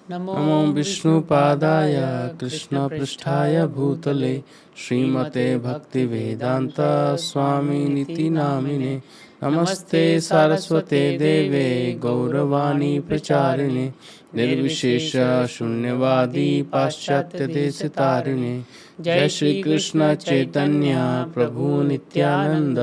नमो नमो विष्णुपादाय कृष्णपृष्ठाय भूतले श्रीमते भक्तिवेदांत स्वामिनिति नामिने। नमस्ते सारस्वते देवे गौरवाणी प्रचारिणे निर्विशेष शून्यवादी पाश्चात्य देश तारिणे। जय श्री कृष्ण चैतन्य प्रभु नित्यानंद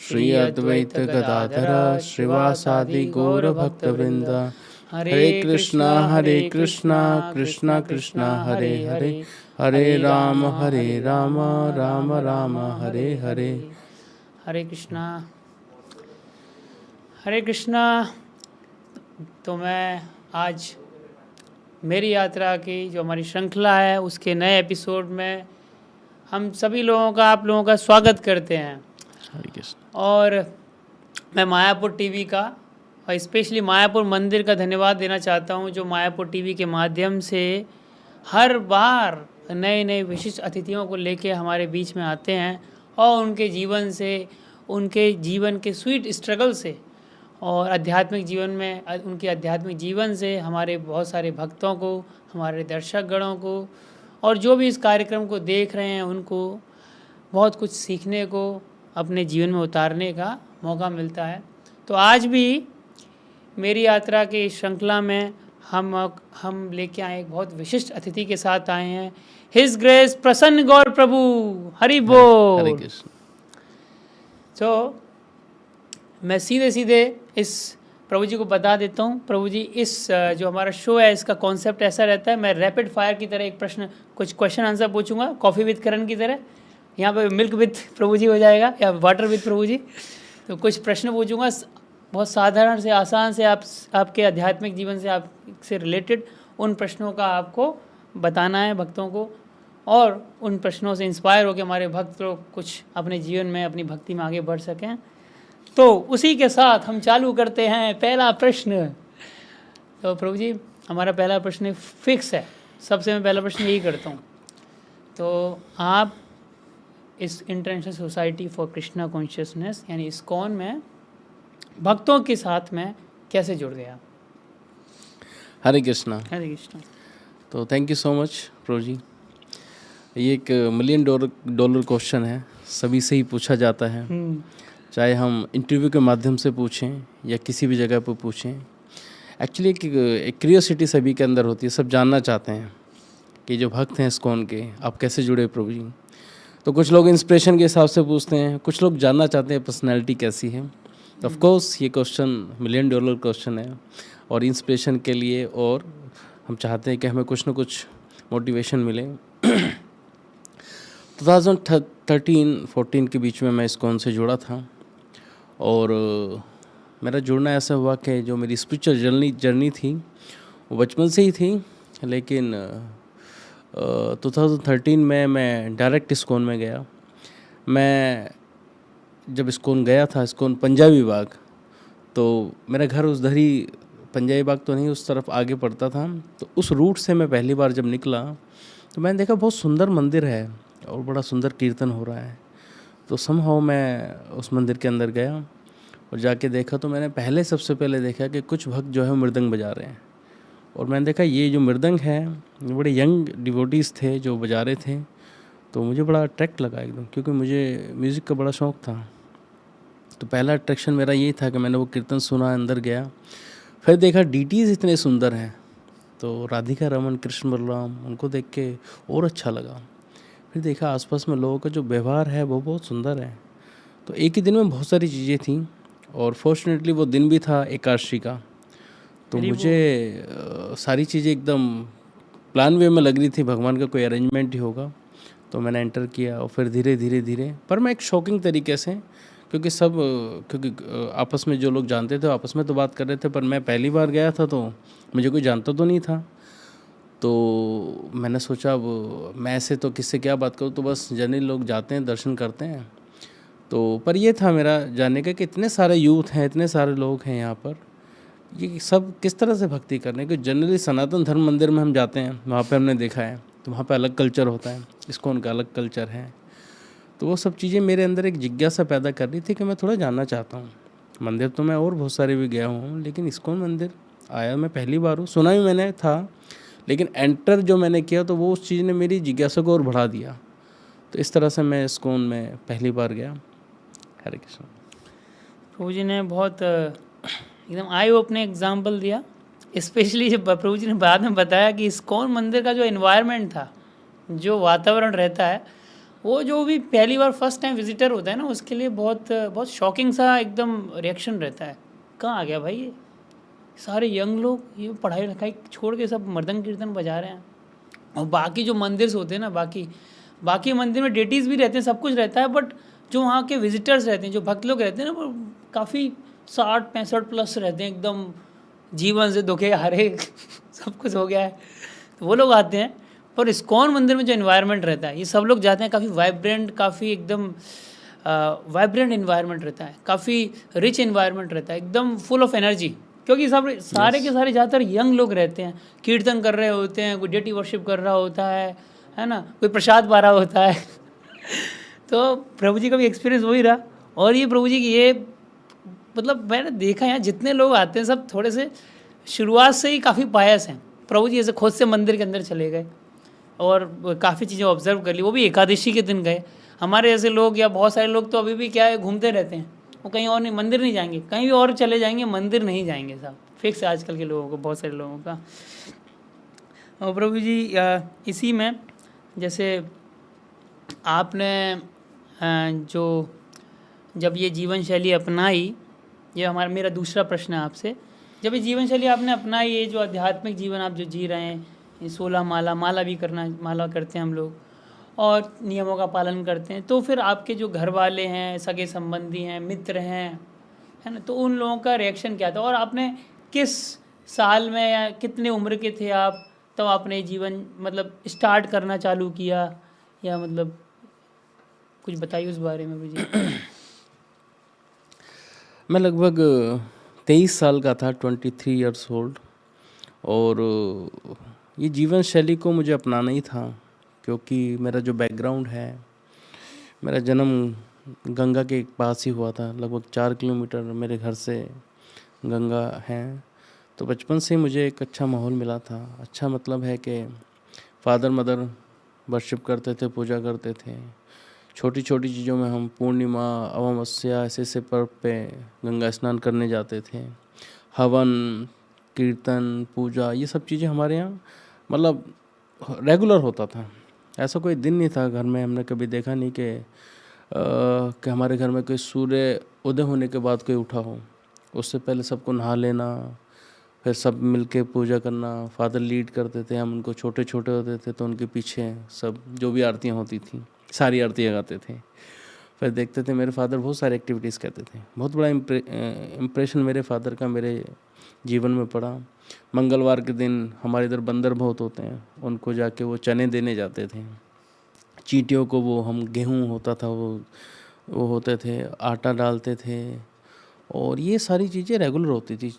श्री अद्वैत गदाधर श्रीवासादि गौर भक्तवृंद। हरे कृष्णा कृष्णा कृष्णा हरे हरे, हरे राम राम राम हरे हरे। हरे कृष्णा हरे कृष्णा। तो मैं आज मेरी यात्रा की जो हमारी श्रृंखला है उसके नए एपिसोड में हम सभी लोगों का, आप लोगों का स्वागत करते हैं। हरे कृष्ण। और मैं मायापुर टीवी का और स्पेशली मायापुर मंदिर का धन्यवाद देना चाहता हूं, जो मायापुर टीवी के माध्यम से हर बार नए नए विशिष्ट अतिथियों को लेके हमारे बीच में आते हैं और उनके जीवन से, उनके जीवन के स्वीट स्ट्रगल से और आध्यात्मिक जीवन में उनके आध्यात्मिक जीवन से हमारे बहुत सारे भक्तों को, हमारे दर्शक गणों को और जो भी इस कार्यक्रम को देख रहे हैं उनको बहुत कुछ सीखने को, अपने जीवन में उतारने का मौका मिलता है। तो आज भी मेरी यात्रा की श्रृंखला में हम लेके आए एक बहुत विशिष्ट अतिथि के साथ आए हैं। हिज ग्रेस प्रसन्न गौर प्रभु, हरि बोल। हरे कृष्ण। तो मैं सीधे इस प्रभु जी को बता देता हूँ। प्रभु जी, इस जो हमारा शो है इसका कॉन्सेप्ट ऐसा रहता है, मैं रैपिड फायर की तरह एक प्रश्न, कुछ क्वेश्चन आंसर पूछूंगा, कॉफ़ी विद करण की तरह। यहाँ पे मिल्क विद प्रभु जी हो जाएगा या वाटर विद प्रभु जी। तो कुछ प्रश्न पूछूंगा बहुत साधारण से, आसान से, आपके आध्यात्मिक जीवन से, आपसे रिलेटेड उन प्रश्नों का आपको बताना है भक्तों को, और उन प्रश्नों से इंस्पायर होकर हमारे भक्त लोग कुछ अपने जीवन में, अपनी भक्ति में आगे बढ़ सकें। तो उसी के साथ हम चालू करते हैं पहला प्रश्न। तो प्रभु जी, हमारा पहला प्रश्न फिक्स है, सबसे मैं पहला प्रश्न यही करता हूँ। तो आप इस international society for Krishna consciousness यानी इस्कॉन में भक्तों के साथ में कैसे जुड़ गया? हरे कृष्णा। हरे कृष्णा। तो थैंक यू सो मच प्रभु जी। ये एक $1,000,000 क्वेश्चन है, सभी से ही पूछा जाता है, चाहे हम इंटरव्यू के माध्यम से पूछें या किसी भी जगह पर पूछें। एक्चुअली एक क्यूरियोसिटी सभी के अंदर होती है, सब जानना चाहते हैं कि जो भक्त हैं इस्कॉन के, आप कैसे जुड़े प्रभु जी। तो कुछ लोग इंस्पिरेशन के हिसाब से पूछते हैं, कुछ लोग जानना चाहते हैं पर्सनैलिटी कैसी है। तो ऑफ कोर्स ये क्वेश्चन $1,000,000 क्वेश्चन है और इंस्पिरेशन के लिए, और हम चाहते हैं कि हमें कुछ ना कुछ मोटिवेशन मिले। 2013-14 के बीच में मैं इस्कॉन से जुड़ा था और मेरा जुड़ना ऐसा हुआ कि जो मेरी स्पिरिचुअल जर्नी थी वो बचपन से ही थी, लेकिन 2013 में मैं डायरेक्ट इस्कॉन में गया। मैं जब इस्कॉन गया था, इस्कॉन पंजाबी बाग, तो मेरा घर उस धरी, पंजाबी बाग तो नहीं, उस तरफ आगे पड़ता था। तो उस रूट से मैं पहली बार जब निकला तो मैंने देखा बहुत सुंदर मंदिर है और बड़ा सुंदर कीर्तन हो रहा है। तो समहाउ मैं उस मंदिर के अंदर गया और जाके देखा तो मैंने सबसे पहले देखा कि कुछ भक्त जो है मृदंग बजा रहे हैं। और मैंने देखा ये जो मृदंग है, बड़े यंग डिवोटीज़ थे जो बजा रहे थे। तो मुझे बड़ा अट्रैक्ट लगा एकदम, क्योंकि मुझे म्यूज़िक का बड़ा शौक़ था। तो पहला अट्रैक्शन मेरा ये था कि मैंने वो कीर्तन सुना, अंदर गया, फिर देखा डीटीज़ इतने सुंदर हैं। तो राधिका रमन, कृष्ण बलराम, उनको देख के और अच्छा लगा। फिर देखा आसपास में लोगों का जो व्यवहार है वो बहुत सुंदर है। तो एक ही दिन में बहुत सारी चीज़ें थी और फॉर्चुनेटली वो दिन भी था एकादशी का। तो मुझे सारी चीज़ें एकदम प्लान वे में लग रही थी, भगवान का कोई अरेंजमेंट ही होगा। तो मैंने एंटर किया और फिर धीरे पर मैं एक शॉकिंग तरीके से, क्योंकि आपस में जो लोग जानते थे आपस में तो बात कर रहे थे, पर मैं पहली बार गया था तो मुझे कोई जानता तो नहीं था। तो मैंने सोचा अब मैं ऐसे तो किससे क्या बात करूँ, तो बस जनरली लोग जाते हैं, दर्शन करते हैं। तो पर ये था मेरा जानने का कि इतने सारे यूथ हैं, इतने सारे लोग हैं यहाँ पर, ये सब किस तरह से भक्ति करने के। जनरली सनातन धर्म मंदिर में हम जाते हैं, वहाँ पे हमने देखा है, तो वहाँ पे अलग कल्चर होता है, इस्कॉन का अलग कल्चर है। तो वो सब चीज़ें मेरे अंदर एक जिज्ञासा पैदा कर रही थी कि मैं थोड़ा जानना चाहता हूँ। मंदिर तो मैं और बहुत सारे भी गया हूँ, लेकिन इस्कॉन मंदिर आया मैं पहली बार हूँ, सुना भी मैंने था, लेकिन एंटर जो मैंने किया तो वो उस चीज़ ने मेरी जिज्ञासा को और बढ़ा दिया। तो इस तरह से मैं इस्कॉन में पहली बार गया। हरे कृष्ण। प्रभु जी ने बहुत एकदम आई ओपनिंग एग्जाम्पल दिया, स्पेशली जब प्रभु जी ने बाद में बताया कि इस्कॉन मंदिर का जो एनवायरनमेंट था, जो वातावरण रहता है, वो जो भी पहली बार फर्स्ट टाइम विजिटर होता है ना, उसके लिए बहुत बहुत शॉकिंग सा एकदम रिएक्शन रहता है। कहाँ आ गया भाई ये सारे यंग लोग, ये पढ़ाई लिखाई छोड़ के सब मर्दंग कीर्तन बजा रहे हैं। और बाकी जो मंदिर होते हैं ना, बाकी मंदिर में डेटीज़ भी रहते हैं, सब कुछ रहता है, बट जो वहाँ के विजिटर्स रहते हैं, जो भक्त लोग रहते हैं ना, वो काफ़ी 60-65 प्लस रहते हैं, एकदम जीवन से दुखे हारे सब कुछ हो गया है, तो वो लोग आते हैं। पर इस्कॉन मंदिर में जो इन्वायरमेंट रहता है, ये सब लोग जाते हैं, काफ़ी वाइब्रेंट, काफ़ी एकदम वाइब्रेंट इन्वायरमेंट रहता है, काफ़ी रिच इन्वायरमेंट रहता है, एकदम फुल ऑफ एनर्जी, क्योंकि सब सारे के सारे ज़्यादातर यंग लोग रहते हैं, कीर्तन कर रहे होते हैं, कोई डेटी वर्शिप कर रहा होता है ना, कोई प्रसाद पा रहा होता है तो प्रभु जी का भी एक्सपीरियंस वही रहा। और ये प्रभु जी की ये मतलब मैंने देखा यहाँ जितने लोग आते हैं सब थोड़े से शुरुआत से ही काफ़ी पायस हैं। प्रभु जी ऐसे खुद से मंदिर के अंदर चले गए और काफ़ी चीज़ें ऑब्जर्व कर ली, वो भी एकादशी के दिन गए। हमारे ऐसे लोग या बहुत सारे लोग तो अभी भी क्या है, घूमते रहते हैं, वो कहीं और नहीं, मंदिर नहीं जाएंगे, कहीं भी और चले जाएंगे, मंदिर नहीं जाएंगे साहब, फिक्स है आजकल के लोगों को, बहुत सारे लोगों का। और प्रभु जी इसी में जैसे आपने जो जब ये जीवन शैली अपनाई, ये मेरा दूसरा प्रश्न है आपसे, जब ये जीवन शैली आपने अपनाई, ये जो आध्यात्मिक जीवन आप जो जी रहे हैं, ये 16 माला भी माला करते हैं हम लोग और नियमों का पालन करते हैं, तो फिर आपके जो घर वाले हैं, सगे संबंधी हैं, मित्र हैं, है ना, तो उन लोगों का रिएक्शन क्या था? और आपने किस साल में या कितने उम्र के थे आप तब आपने जीवन मतलब स्टार्ट करना चालू किया, या मतलब कुछ बताइए उस बारे में मुझे। मैं लगभग 23 साल का था, 23 ईयर्स ओल्ड। और ये जीवन शैली को मुझे अपनाना ही था, क्योंकि मेरा जो बैकग्राउंड है, मेरा जन्म गंगा के पास ही हुआ था, लगभग 4 किलोमीटर मेरे घर से गंगा है। तो बचपन से मुझे एक अच्छा माहौल मिला था। अच्छा मतलब है कि फादर मदर वर्शिप करते थे, पूजा करते थे। छोटी छोटी चीज़ों में हम पूर्णिमा, अमावस्या ऐसे ऐसे पर्व पे गंगा स्नान करने जाते थे। हवन, कीर्तन, पूजा, ये सब चीज़ें हमारे यहाँ मतलब रेगुलर होता था। ऐसा कोई दिन नहीं था घर में हमने कभी देखा नहीं कि हमारे घर में कोई सूर्य उदय होने के बाद कोई उठा हो। उससे पहले सबको नहा लेना, फिर सब मिलके पूजा करना। फादर लीड करते थे, हम उनको, छोटे छोटे होते थे तो उनके पीछे सब जो भी आरतियाँ होती थी सारी आरतियाँ गाते थे। फिर देखते थे मेरे फादर बहुत सारी एक्टिविटीज़ करते थे। बहुत बड़ा इम्प्रेशन मेरे फादर का मेरे जीवन में पड़ा। मंगलवार के दिन हमारे इधर बंदर बहुत होते हैं, उनको जाके वो चने देने जाते थे। चींटियों को वो हम गेहूँ होता था वो होते थे, आटा डालते थे। और ये सारी चीज़ें रेगुलर होती थी।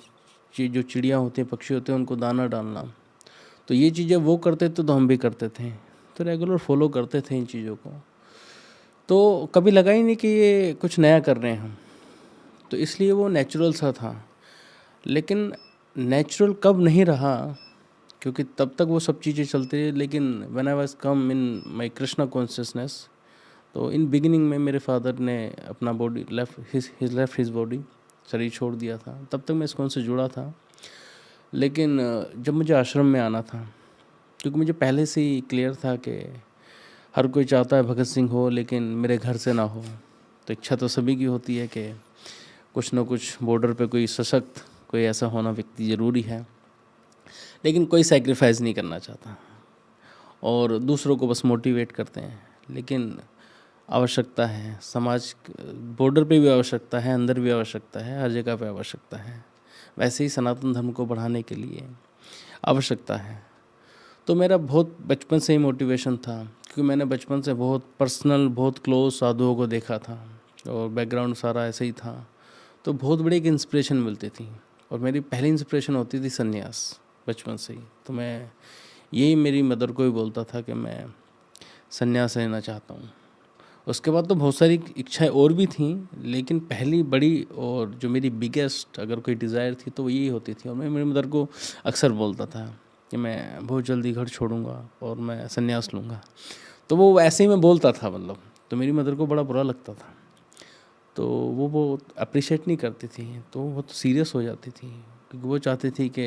जो चिड़िया होती हैं, पक्षी होते हैं, उनको दाना डालना, तो ये चीज़ें वो करते थे तो हम भी करते थे। तो रेगुलर फॉलो करते थे इन चीज़ों को। तो कभी लगा ही नहीं कि ये कुछ नया कर रहे हैं हम, तो इसलिए वो नेचुरल सा था। लेकिन नेचुरल कब नहीं रहा, क्योंकि तब तक वो सब चीज़ें चलती रही। लेकिन when I was come in my Krishna consciousness, तो इन बिगिनिंग में मेरे फादर ने अपना बॉडी लेफ्ट हिज बॉडी, शरीर छोड़ दिया था। तब तक मैं इस्कॉन से जुड़ा था। लेकिन जब मुझे आश्रम में आना था, क्योंकि मुझे पहले से ही क्लियर था कि हर कोई चाहता है भगत सिंह हो, लेकिन मेरे घर से ना हो। तो इच्छा तो सभी की होती है कि कुछ ना कुछ बॉर्डर पे कोई सशक्त, कोई ऐसा होना व्यक्ति ज़रूरी है। लेकिन कोई सैक्रिफाइस नहीं करना चाहता और दूसरों को बस मोटिवेट करते हैं। लेकिन आवश्यकता है, समाज बॉर्डर पे भी आवश्यकता है, अंदर भी आवश्यकता है, हर जगह पे आवश्यकता है। वैसे ही सनातन धर्म को बढ़ाने के लिए आवश्यकता है। तो मेरा बहुत बचपन से ही मोटिवेशन था, क्योंकि मैंने बचपन से बहुत पर्सनल, बहुत क्लोज साधुओं को देखा था और बैकग्राउंड सारा ऐसे ही था। तो बहुत बड़ी एक इंस्पिरेशन मिलती थी, और मेरी पहली इंस्पिरेशन होती थी संन्यास, बचपन से ही। तो मैं यही मेरी मदर को भी बोलता था कि मैं संन्यास लेना चाहता हूँ। उसके बाद तो बहुत सारी इच्छाएं और भी थीं, लेकिन पहली बड़ी और जो मेरी बिगेस्ट अगर कोई डिज़ायर थी तो वो यही होती थी। और मैं मेरी मदर को अक्सर बोलता था कि मैं बहुत जल्दी घर छोड़ूंगा और मैं संन्यास लूँगा। तो वो ऐसे ही मैं बोलता था मतलब, तो मेरी मदर को बड़ा बुरा लगता था। तो वो अप्रिशिएट नहीं करती थी, तो वो तो सीरियस हो जाती थी क्योंकि वो चाहती थी कि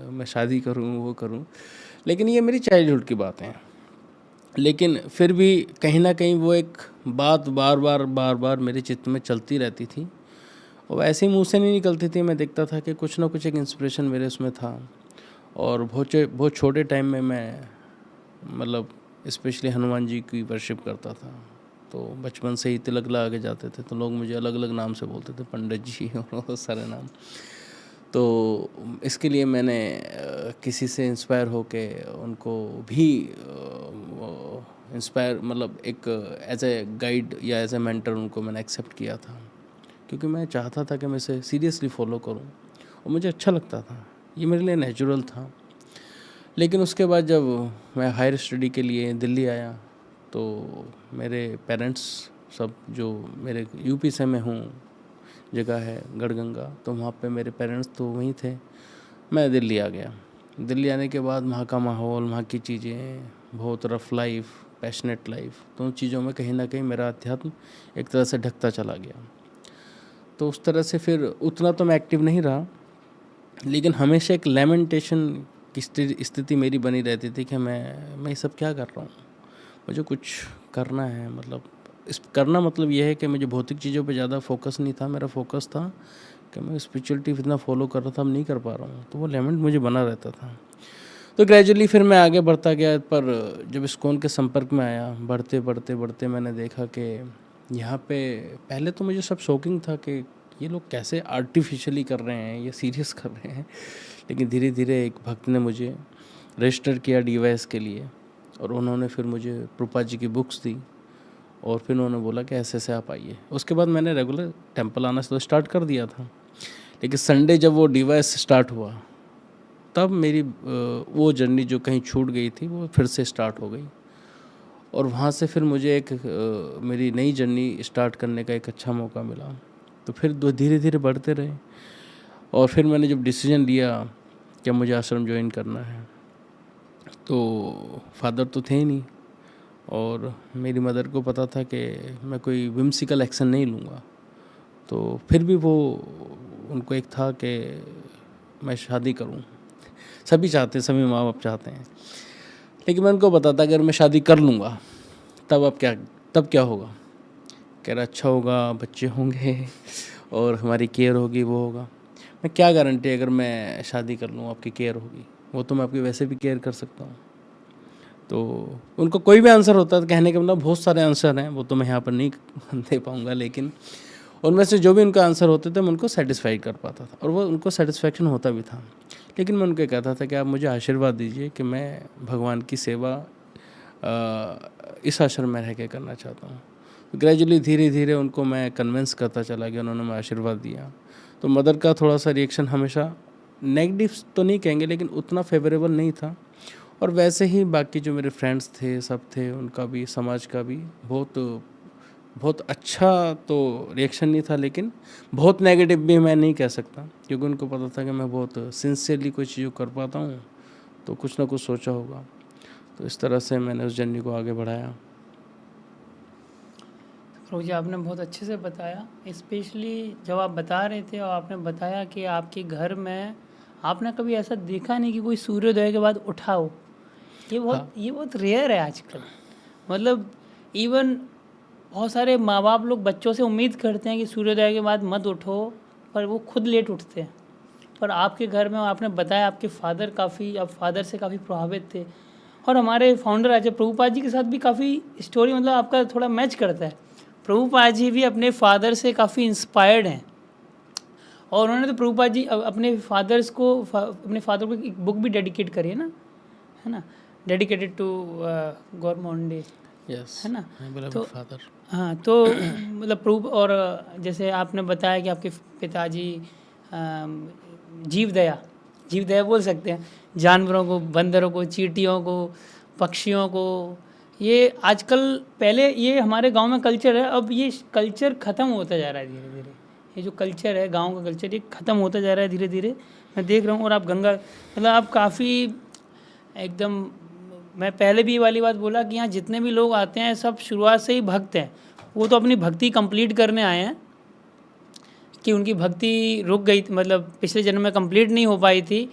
मैं शादी करूँ, वो करूँ। लेकिन ये मेरी चाइल्डहुड की बातें हैं। लेकिन फिर भी कहीं ना कहीं वो एक बात बार बार मेरे चित्त में चलती रहती थी और ऐसे ही मुँह से नहीं निकलती थी। मैं देखता था कि कुछ ना कुछ एक इंस्पिरेशन मेरे उसमें था। और बहुत छोटे टाइम में मैं मतलब स्पेशली हनुमान जी की वर्शिप करता था। तो बचपन से ही तिलक लगा के जाते थे, तो लोग मुझे अलग अलग नाम से बोलते थे, पंडित जी और बहुत सारे नाम। तो इसके लिए मैंने किसी से इंस्पायर होके उनको भी इंस्पायर मतलब एक एज ए गाइड या एज ए मेंटर उनको मैंने एक्सेप्ट किया था, क्योंकि मैं चाहता था कि मैं इसे सीरियसली फॉलो करूं और मुझे अच्छा लगता था, ये मेरे लिए नेचुरल था। लेकिन उसके बाद जब मैं हायर स्टडी के लिए दिल्ली आया तो मेरे पेरेंट्स सब, जो मेरे यूपी से मैं हूँ, जगह है गढ़गंगा, तो वहाँ पे मेरे पेरेंट्स तो वहीं थे। मैं दिल्ली आ गया। दिल्ली आने के बाद वहाँ का माहौल, वहाँ की चीज़ें, बहुत रफ लाइफ, पैशनेट लाइफ, तो उन चीज़ों में कहीं ना कहीं मेरा अध्यात्म एक तरह से ढकता चला गया। तो उस तरह से फिर उतना तो मैं एक्टिव नहीं रहा, लेकिन हमेशा एक लेमेंटेशन की स्थिति मेरी बनी रहती थी कि मैं ये सब क्या कर रहा हूँ, मुझे कुछ करना है। मतलब इस करना मतलब यह है कि मुझे भौतिक चीज़ों पे ज़्यादा फोकस नहीं था, मेरा फोकस था कि मैं स्पिरिचुअलिटी इतना फॉलो कर रहा था, अब नहीं कर पा रहा हूँ, तो वो लेमेंट मुझे बना रहता था। तो ग्रेजुअली फिर मैं आगे बढ़ता गया, पर जब इस्कॉन के संपर्क में आया, बढ़ते बढ़ते बढ़ते मैंने देखा कि यहाँ पे पहले तो मुझे सब शॉकिंग था कि ये लोग कैसे आर्टिफिशियली कर रहे हैं, ये सीरियस कर रहे हैं। लेकिन धीरे धीरे एक भक्त ने मुझे रजिस्टर किया डीवाईएस के लिए, और उन्होंने फिर मुझे प्रभुपाद जी की बुक्स दी, और फिर उन्होंने बोला कि ऐसे ऐसे आप आइए। उसके बाद मैंने रेगुलर टेंपल आना तो स्टार्ट कर दिया था। लेकिन संडे जब वो डीवाईएस स्टार्ट हुआ, तब मेरी वो जर्नी जो कहीं छूट गई थी वो फिर से स्टार्ट हो गई, और वहाँ से फिर मुझे एक मेरी नई जर्नी स्टार्ट करने का एक अच्छा मौका मिला। तो फिर धीरे धीरे बढ़ते रहे, और फिर मैंने जब डिसीजन लिया कि मुझे आश्रम ज्वाइन करना है, तो फादर तो थे ही नहीं, और मेरी मदर को पता था कि मैं कोई विम्सिकल एक्शन नहीं लूँगा। तो फिर भी वो, उनको एक था कि मैं शादी करूँ। सभी चाहते हैं, सभी माँ बाप चाहते हैं, लेकिन मैं उनको बताता अगर मैं शादी कर लूँगा तब क्या होगा। कह रहा अच्छा होगा, बच्चे होंगे और हमारी केयर होगी, वो होगा। मैं क्या गारंटी अगर मैं शादी कर लूँ आपकी केयर होगी, वो तो मैं आपकी वैसे भी केयर कर सकता हूँ। तो उनको कोई भी आंसर होता है, कहने के मतलब बहुत सारे आंसर हैं, वो तो मैं यहाँ पर नहीं दे पाऊँगा, लेकिन उनमें से जो भी उनका आंसर होते थे मैं उनको सेटिस्फाई कर पाता था, और वो उनको सेटिस्फैक्शन होता भी था। लेकिन मैं उनको कहता था कि आप मुझे आशीर्वाद दीजिए कि मैं भगवान की सेवा इस आश्रम में रह के करना चाहता हूँ। तो ग्रेजुअली धीरे धीरे उनको मैं कन्विंस करता चला गया, उन्होंने मैं आशीर्वाद दिया। तो मदर का थोड़ा सा रिएक्शन हमेशा नेगेटिव तो नहीं कहेंगे, लेकिन उतना फेवरेबल नहीं था। और वैसे ही बाकी जो मेरे फ्रेंड्स थे, सब थे, उनका भी, समाज का भी बहुत अच्छा तो रिएक्शन नहीं था, लेकिन बहुत नेगेटिव भी मैं नहीं कह सकता, क्योंकि उनको पता था कि मैं बहुत सिंसियरली कोई चीज़ कर पाता हूँ, तो कुछ ना कुछ सोचा होगा। तो इस तरह से मैंने उस जर्नी को आगे बढ़ाया। प्रभु जी, आपने बहुत अच्छे से बताया, स्पेशली जब आप बता रहे थे और आपने बताया कि आपके घर में आपने कभी ऐसा देखा नहीं कि कोई सूर्योदय के बाद उठा हो। ये बहुत रेयर है आजकल। मतलब इवन बहुत सारे माँ बाप लोग बच्चों से उम्मीद करते हैं कि सूर्योदय के बाद मत उठो, पर वो खुद लेट उठते हैं। पर आपके घर में आपने बताया आपके फादर आप फादर से काफ़ी प्रभावित थे, और हमारे फाउंडर आचार्य प्रभुपाद जी के साथ भी काफ़ी स्टोरी मतलब आपका थोड़ा मैच करता है। प्रभुपाद जी भी अपने फादर से काफ़ी इंस्पायर्ड हैं, और उन्होंने तो प्रभुपाद जी अपने फादर को एक बुक भी डेडिकेट करी है ना, डेडिकेटेड टू गौरमोंडे, है ना। तो फादर, हाँ, तो मतलब प्रभु, और जैसे आपने बताया कि आपके पिताजी जीव दया बोल सकते हैं, जानवरों को, बंदरों को, चींटियों को, पक्षियों को, ये आजकल, पहले ये हमारे गांव में कल्चर है, अब ये कल्चर ख़त्म होता जा रहा है धीरे धीरे। ये जो कल्चर है, गांव का कल्चर, ये ख़त्म होता जा रहा है धीरे धीरे, मैं देख रहा हूँ। और आप गंगा, मतलब आप काफ़ी एकदम, मैं पहले भी ये वाली बात बोला कि यहाँ जितने भी लोग आते हैं सब शुरुआत से ही भक्त हैं। वो तो अपनी भक्ति कंप्लीट करने आए हैं, कि उनकी भक्ति रुक गई, मतलब पिछले जन्म में कंप्लीट नहीं हो पाई थी,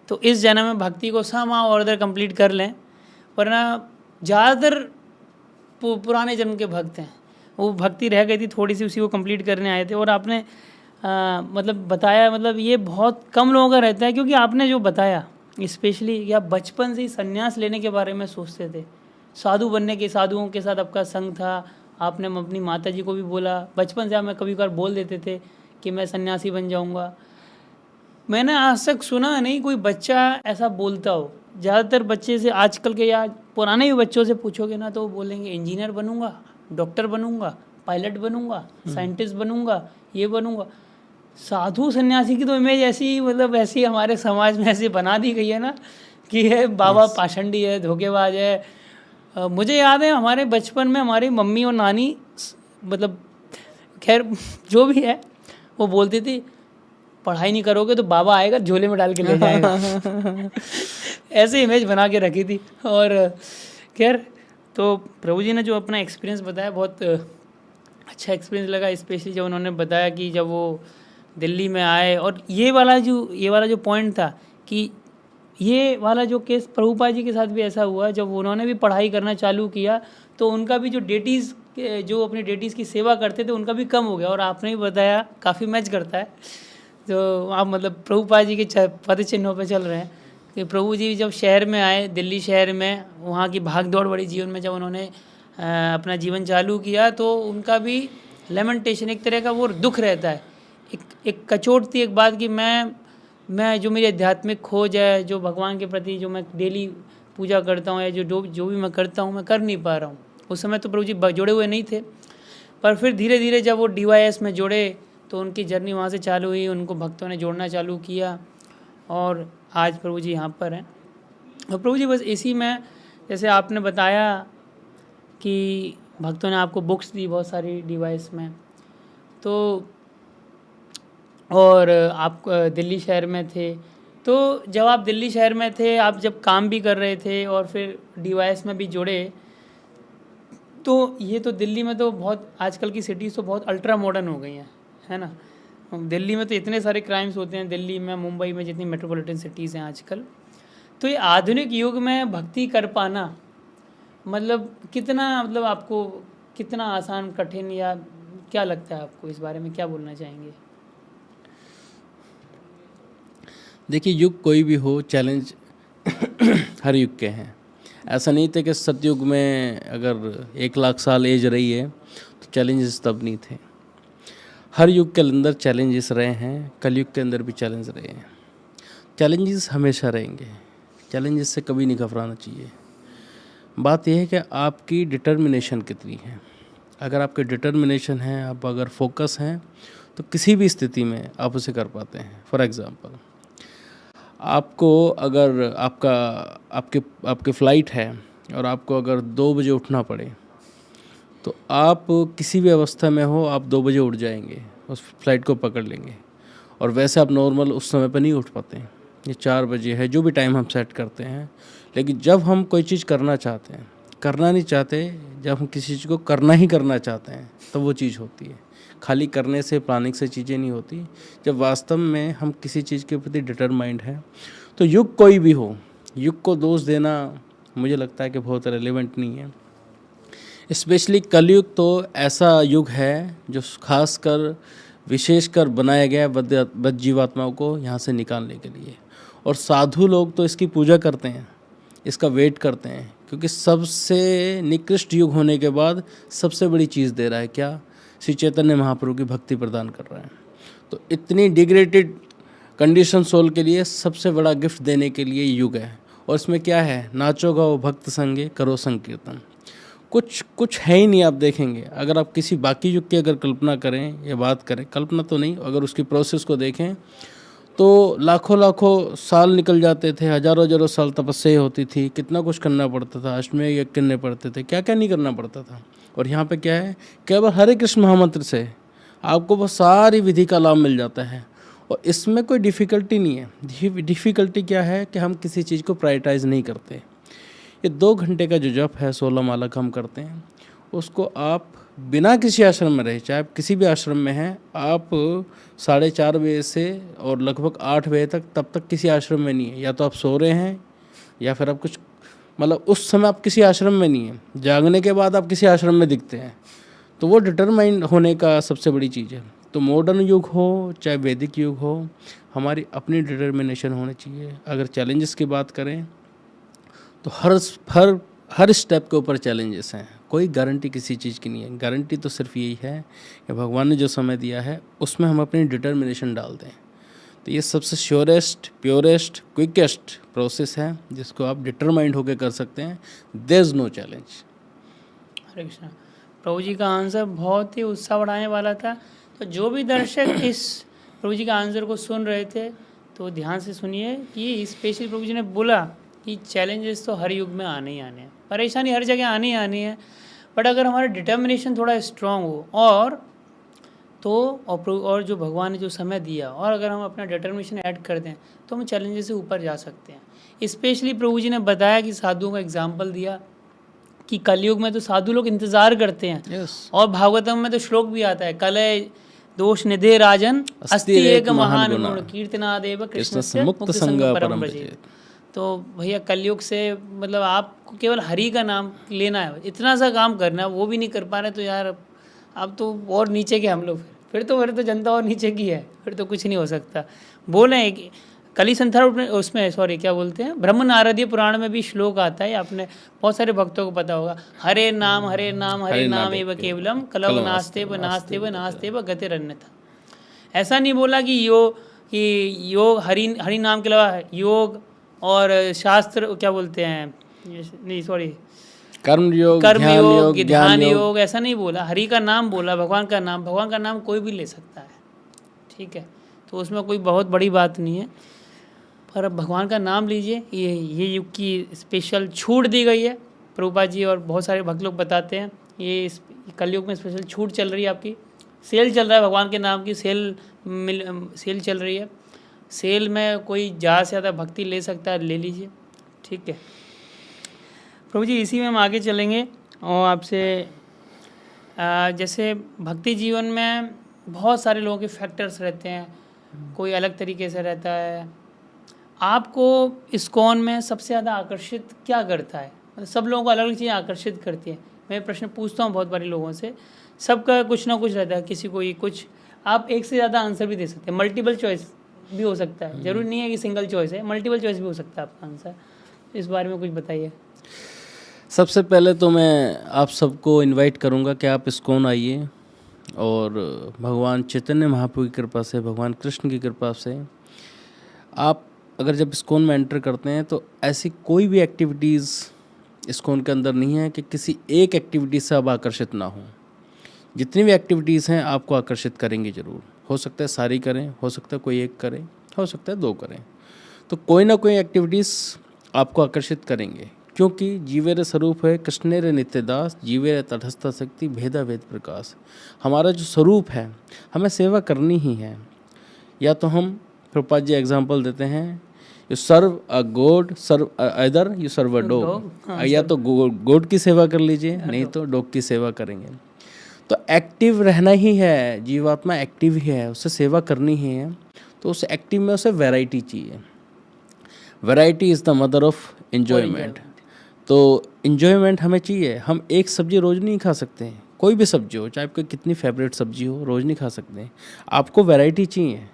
तो इस जन्म में भक्ति को somehow और अदर कंप्लीट कर लें। वरना ज़्यादातर पुराने जन्म के भक्त हैं, वो भक्ति रह गई थी थोड़ी सी, उसी को कंप्लीट करने आए थे। और आपने मतलब बताया, मतलब ये बहुत कम लोगों का रहता है, क्योंकि आपने जो बताया स्पेशली कि आप बचपन से ही संन्यास लेने के बारे में सोचते थे, साधु बनने के, साधुओं के साथ आपका संग था। आपने अपनी माता जी को भी बोला, बचपन से आप में कभी कभार बोल देते थे कि मैं सन्यासी बन जाऊंगा। मैंने आज तक सुना नहीं कोई बच्चा ऐसा बोलता हो। ज़्यादातर बच्चे से आजकल के या पुराने भी बच्चों से पूछोगे ना, तो वो बोलेंगे इंजीनियर बनूंगा, डॉक्टर बनूंगा, पायलट बनूंगा, साइंटिस्ट बनूंगा, ये बनूंगा। साधु सन्यासी की तो इमेज ऐसी, मतलब ऐसी हमारे समाज में ऐसी बना दी गई है ना, कि है बाबा पाषंडी है, धोखेबाज है। मुझे याद है हमारे बचपन में हमारी मम्मी और नानी, मतलब खैर जो भी है, वो बोलती थी पढ़ाई नहीं करोगे तो बाबा आएगा झोले में डाल के ले जाएगा। ऐसे इमेज बना के रखी थी। और खैर, तो प्रभु जी ने जो अपना एक्सपीरियंस बताया, बहुत अच्छा एक्सपीरियंस लगा, स्पेशली जब उन्होंने बताया कि जब वो दिल्ली में आए। और ये वाला जो पॉइंट था कि ये वाला जो केस प्रभुपाद जी के साथ भी ऐसा हुआ, जब उन्होंने भी पढ़ाई करना चालू किया तो उनका भी जो डेटीज़, जो अपनी डेटीज़ की सेवा करते थे, उनका भी कम हो गया। और आपने भी बताया, काफ़ी मैच करता है, तो आप मतलब प्रभुपाद जी के पद चिन्हों पर चल रहे हैं कि प्रभु जी जब शहर में आए, दिल्ली शहर में, वहाँ की भाग दौड़ बड़ी जीवन में जब उन्होंने अपना जीवन चालू किया, तो उनका भी लेमेंटेशन, एक तरह का वो दुख रहता है, एक कचोट थी एक बात कि मैं जो मेरी आध्यात्मिक खोज है, जो भगवान के प्रति जो मैं डेली पूजा करता हूँ, या जो भी मैं करता हूँ, मैं कर नहीं पा रहा हूँ। उस समय तो प्रभु जी जुड़े हुए नहीं थे, पर फिर धीरे धीरे जब वो DYS में जुड़े तो उनकी जर्नी वहाँ से चालू हुई, उनको भक्तों ने जोड़ना चालू किया, और आज प्रभु जी यहाँ पर हैं। और प्रभु जी बस इसी में, जैसे आपने बताया कि भक्तों ने आपको बुक्स दी बहुत सारी DYS में, तो और आप दिल्ली शहर में थे, तो जब आप दिल्ली शहर में थे, आप जब काम भी कर रहे थे और फिर DYS में भी जुड़े, तो ये तो दिल्ली में तो बहुत, आजकल की सिटीज़ तो बहुत अल्ट्रा मॉडर्न हो गई हैं, है ना। दिल्ली में तो इतने सारे क्राइम्स होते हैं, दिल्ली में, मुंबई में, जितनी मेट्रोपॉलिटन सिटीज़ हैं आजकल। तो ये आधुनिक युग में भक्ति कर पाना, मतलब कितना, मतलब आपको कितना आसान, कठिन, या क्या लगता है आपको, इस बारे में क्या बोलना चाहेंगे? देखिए, युग कोई भी हो, चैलेंज हर युग के हैं। ऐसा नहीं था कि सतयुग में अगर 1 लाख साल एज रही है तो चैलेंजेस तब नहीं थे। हर युग के अंदर चैलेंजेस रहे हैं, कलयुग के अंदर भी चैलेंज रहे हैं। चैलेंजेस हमेशा रहेंगे, चैलेंजेस से कभी नहीं घबराना चाहिए। बात यह है कि आपकी डिटर्मिनेशन कितनी है। अगर आपके डिटर्मिनेशन है, आप अगर फोकस हैं, तो किसी भी स्थिति में आप उसे कर पाते हैं। फॉर एग्ज़ाम्पल, आपको अगर आपके फ़्लाइट है और आपको अगर 2 बजे उठना पड़े, तो आप किसी भी अवस्था में हो, आप 2 बजे उठ जाएंगे, उस फ्लाइट को पकड़ लेंगे। और वैसे आप नॉर्मल उस समय पर नहीं उठ पाते। ये 4 बजे है, जो भी टाइम हम सेट करते हैं। लेकिन जब हम कोई चीज़ करना चाहते हैं, करना नहीं चाहते, जब हम किसी चीज़ को करना ही करना चाहते हैं, तो वो चीज़ होती है। खाली करने से, प्लानिंग से चीज़ें नहीं होती। जब वास्तव में हम किसी चीज़ के प्रति डिटरमाइंड हैं, तो युग कोई भी हो, युग को दोष देना मुझे लगता है कि बहुत रेलेवेंट नहीं है। स्पेशली कलयुग तो ऐसा युग है जो खासकर विशेषकर बनाया गया है बद जीवात्माओं को यहाँ से निकालने के लिए। और साधु लोग तो इसकी पूजा करते हैं, इसका वेट करते हैं, क्योंकि सबसे निकृष्ट युग होने के बाद सबसे बड़ी चीज़ दे रहा है क्या? श्री चैतन्य महाप्रभु की भक्ति प्रदान कर रहा है। तो इतनी डिग्रेडेड कंडीशन सोल के लिए सबसे बड़ा गिफ्ट देने के लिए युग है। और इसमें क्या है? नाचो गाओ भक्त संगे, करो संकीर्तन। कुछ है ही नहीं। आप देखेंगे, अगर आप किसी बाकी युग की अगर कल्पना करें या बात करें, कल्पना तो नहीं, अगर उसकी प्रोसेस को देखें, तो लाखों लाखों साल निकल जाते थे, हजारों हजारों साल तपस्या होती थी, कितना कुछ करना पड़ता था, अष्टमेव यज्ञ करने पड़ते थे, क्या क्या नहीं करना पड़ता था। और यहाँ पे क्या है, केवल हरे कृष्ण महामंत्र से आपको बस सारी विधि का लाभ मिल जाता है और इसमें कोई डिफ़िकल्टी नहीं है। डिफ़िकल्टी क्या है कि हम किसी चीज़ को प्रायोरिटाइज नहीं करते। ये 2 घंटे का जो जप है 16 माला का हम करते हैं, उसको आप बिना किसी आश्रम में रहे, चाहे आप किसी भी आश्रम में हैं, आप 4:30 बजे से और लगभग 8 बजे तक, तब तक किसी आश्रम में नहीं है। या तो आप सो रहे हैं या फिर आप कुछ मतलब उस समय आप किसी आश्रम में नहीं हैं। जागने के बाद आप किसी आश्रम में दिखते हैं, तो वो डिटरमाइंड होने का सबसे बड़ी चीज़ है। तो मॉडर्न युग हो चाहे वैदिक युग हो, हमारी अपनी डिटर्मिनेशन होनी चाहिए। अगर चैलेंजेस की बात करें तो हर स्टेप के ऊपर चैलेंजेस हैं, कोई गारंटी किसी चीज़ की नहीं है। गारंटी तो सिर्फ यही है कि भगवान ने जो समय दिया है उसमें हम अपनी डिटर्मिनेशन डाल दें। तो ये सबसे श्योरेस्ट, प्योरेस्ट, क्विकेस्ट प्रोसेस है जिसको आप डिटरमाइंड होकर कर सकते हैं। There is no challenge. Hare Krishna. प्रभु जी का आंसर बहुत ही उत्साह बढ़ाने वाला था। तो जो भी दर्शक इस प्रभु जी का आंसर को सुन रहे थे तो ध्यान से सुनिए कि स्पेशली प्रभु जी ने बोला कि चैलेंजेस तो हर युग में आने ही आने हैं, परेशानी हर जगह आनी ही आनी है, बट अगर हमारा डिटर्मिनेशन थोड़ा स्ट्रांग हो और जो भगवान ने जो समय दिया और अगर हम अपना डिटर्मिनेशन ऐड कर दें तो हम चैलेंजेस से ऊपर जा सकते हैं। स्पेशली प्रभु जी ने बताया कि साधुओं का एग्जाम्पल दिया कि कलयुग में तो साधु लोग इंतजार करते हैं। और भागवतम में तो श्लोक भी आता है, कलय दोष निधे राजन अस्ति एक महान गुण कीर्तनादेव कृष्ण से मुक्त संग परम ब्रजेत। तो भैया कलयुग से मतलब आपको केवल हरि का नाम लेना है, इतना सा काम करना है, वो भी नहीं कर पा रहे तो यार अब तो और नीचे के हम लोग, फिर तो जनता और नीचे की है, फिर तो कुछ नहीं हो सकता। बोले कली संथार उसमें क्या बोलते हैं, ब्रह्म नारदीय पुराण में भी श्लोक आता है, आपने बहुत सारे भक्तों को पता होगा, हरे नाम हरे नाम हरे नाम एव केवलम कलव नास्तेव नास्तेव नास्तेव गतिरन्यथा। ऐसा नहीं बोला कि योग हरि नाम के अलावा योग और शास्त्र क्या बोलते हैं, कर्म योग ध्यान योग, ऐसा नहीं बोला। हरि का नाम बोला, भगवान का नाम कोई भी ले सकता है, ठीक है, तो उसमें कोई बहुत बड़ी बात नहीं है। पर भगवान का नाम लीजिए, ये युग की स्पेशल छूट दी गई है। प्रभुपाद जी और बहुत सारे भक्त लोग बताते हैं ये कलयुग में स्पेशल छूट चल रही है, आपकी सेल चल रहा है, भगवान के नाम की सेल चल रही है। सेल में कोई ज़्यादा से ज़्यादा भक्ति ले सकता है, ले लीजिए, ठीक है। प्रभु जी इसी में हम आगे चलेंगे और आपसे जैसे भक्ति जीवन में बहुत सारे लोगों के फैक्टर्स रहते हैं, कोई अलग तरीके से रहता है। आपको इस्कॉन में सबसे ज़्यादा आकर्षित क्या करता है? मतलब सब लोगों को अलग अलग चीज़ें आकर्षित करती है। मैं प्रश्न पूछता हूँ बहुत बारी लोगों से, सबका कुछ ना कुछ रहता है, किसी को ये कुछ, आप एक से ज़्यादा आंसर भी दे सकते हैं, मल्टीपल चॉइस भी हो सकता है, जरूरी नहीं है कि सिंगल चॉइस है, मल्टीपल चॉइस भी हो सकता है आपका आंसर। इस बारे में कुछ बताइए। सबसे पहले तो मैं आप सबको इनवाइट करूंगा कि आप इस्कॉन आइए और भगवान चैतन्य महाप्रभु की कृपा से, भगवान कृष्ण की कृपा से आप अगर जब इस्कॉन में एंटर करते हैं तो ऐसी कोई भी एक्टिविटीज़ इस्कॉन के अंदर नहीं है कि किसी एक एक्टिविटी से आप आकर्षित ना हो। जितनी भी एक्टिविटीज़ हैं आपको आकर्षित करेंगी ज़रूर। हो सकता है सारी करें, हो सकता है कोई एक करें, हो सकता है 2 करें, तो कोई ना कोई एक्टिविटीज़ आपको आकर्षित करेंगे, क्योंकि जीवेर स्वरूप है कृष्णेर नित्यदास, जीवेर तटस्थ शक्ति भेदा भेद प्रकाश। हमारा जो स्वरूप है, हमें सेवा करनी ही है। या तो हम प्रभुपाद जी एग्जाम्पल देते हैं, you serve a god, serve other you serve a dog, या तो गॉड की सेवा कर लीजिए, नहीं तो डॉग की सेवा करेंगे। तो एक्टिव रहना ही है, जीवात्मा एक्टिव ही है, उससे सेवा करनी ही है। तो उस एक्टिव में उसे वैरायटी चाहिए। Variety is the mother of enjoyment. तो इन्जॉयमेंट हमें चाहिए। हम एक सब्जी रोज़ नहीं खा सकते हैं, कोई भी सब्जी हो, चाहे आपकी कितनी फेवरेट सब्जी हो, रोज़ नहीं खा सकते। आपको वैरायटी चाहिए।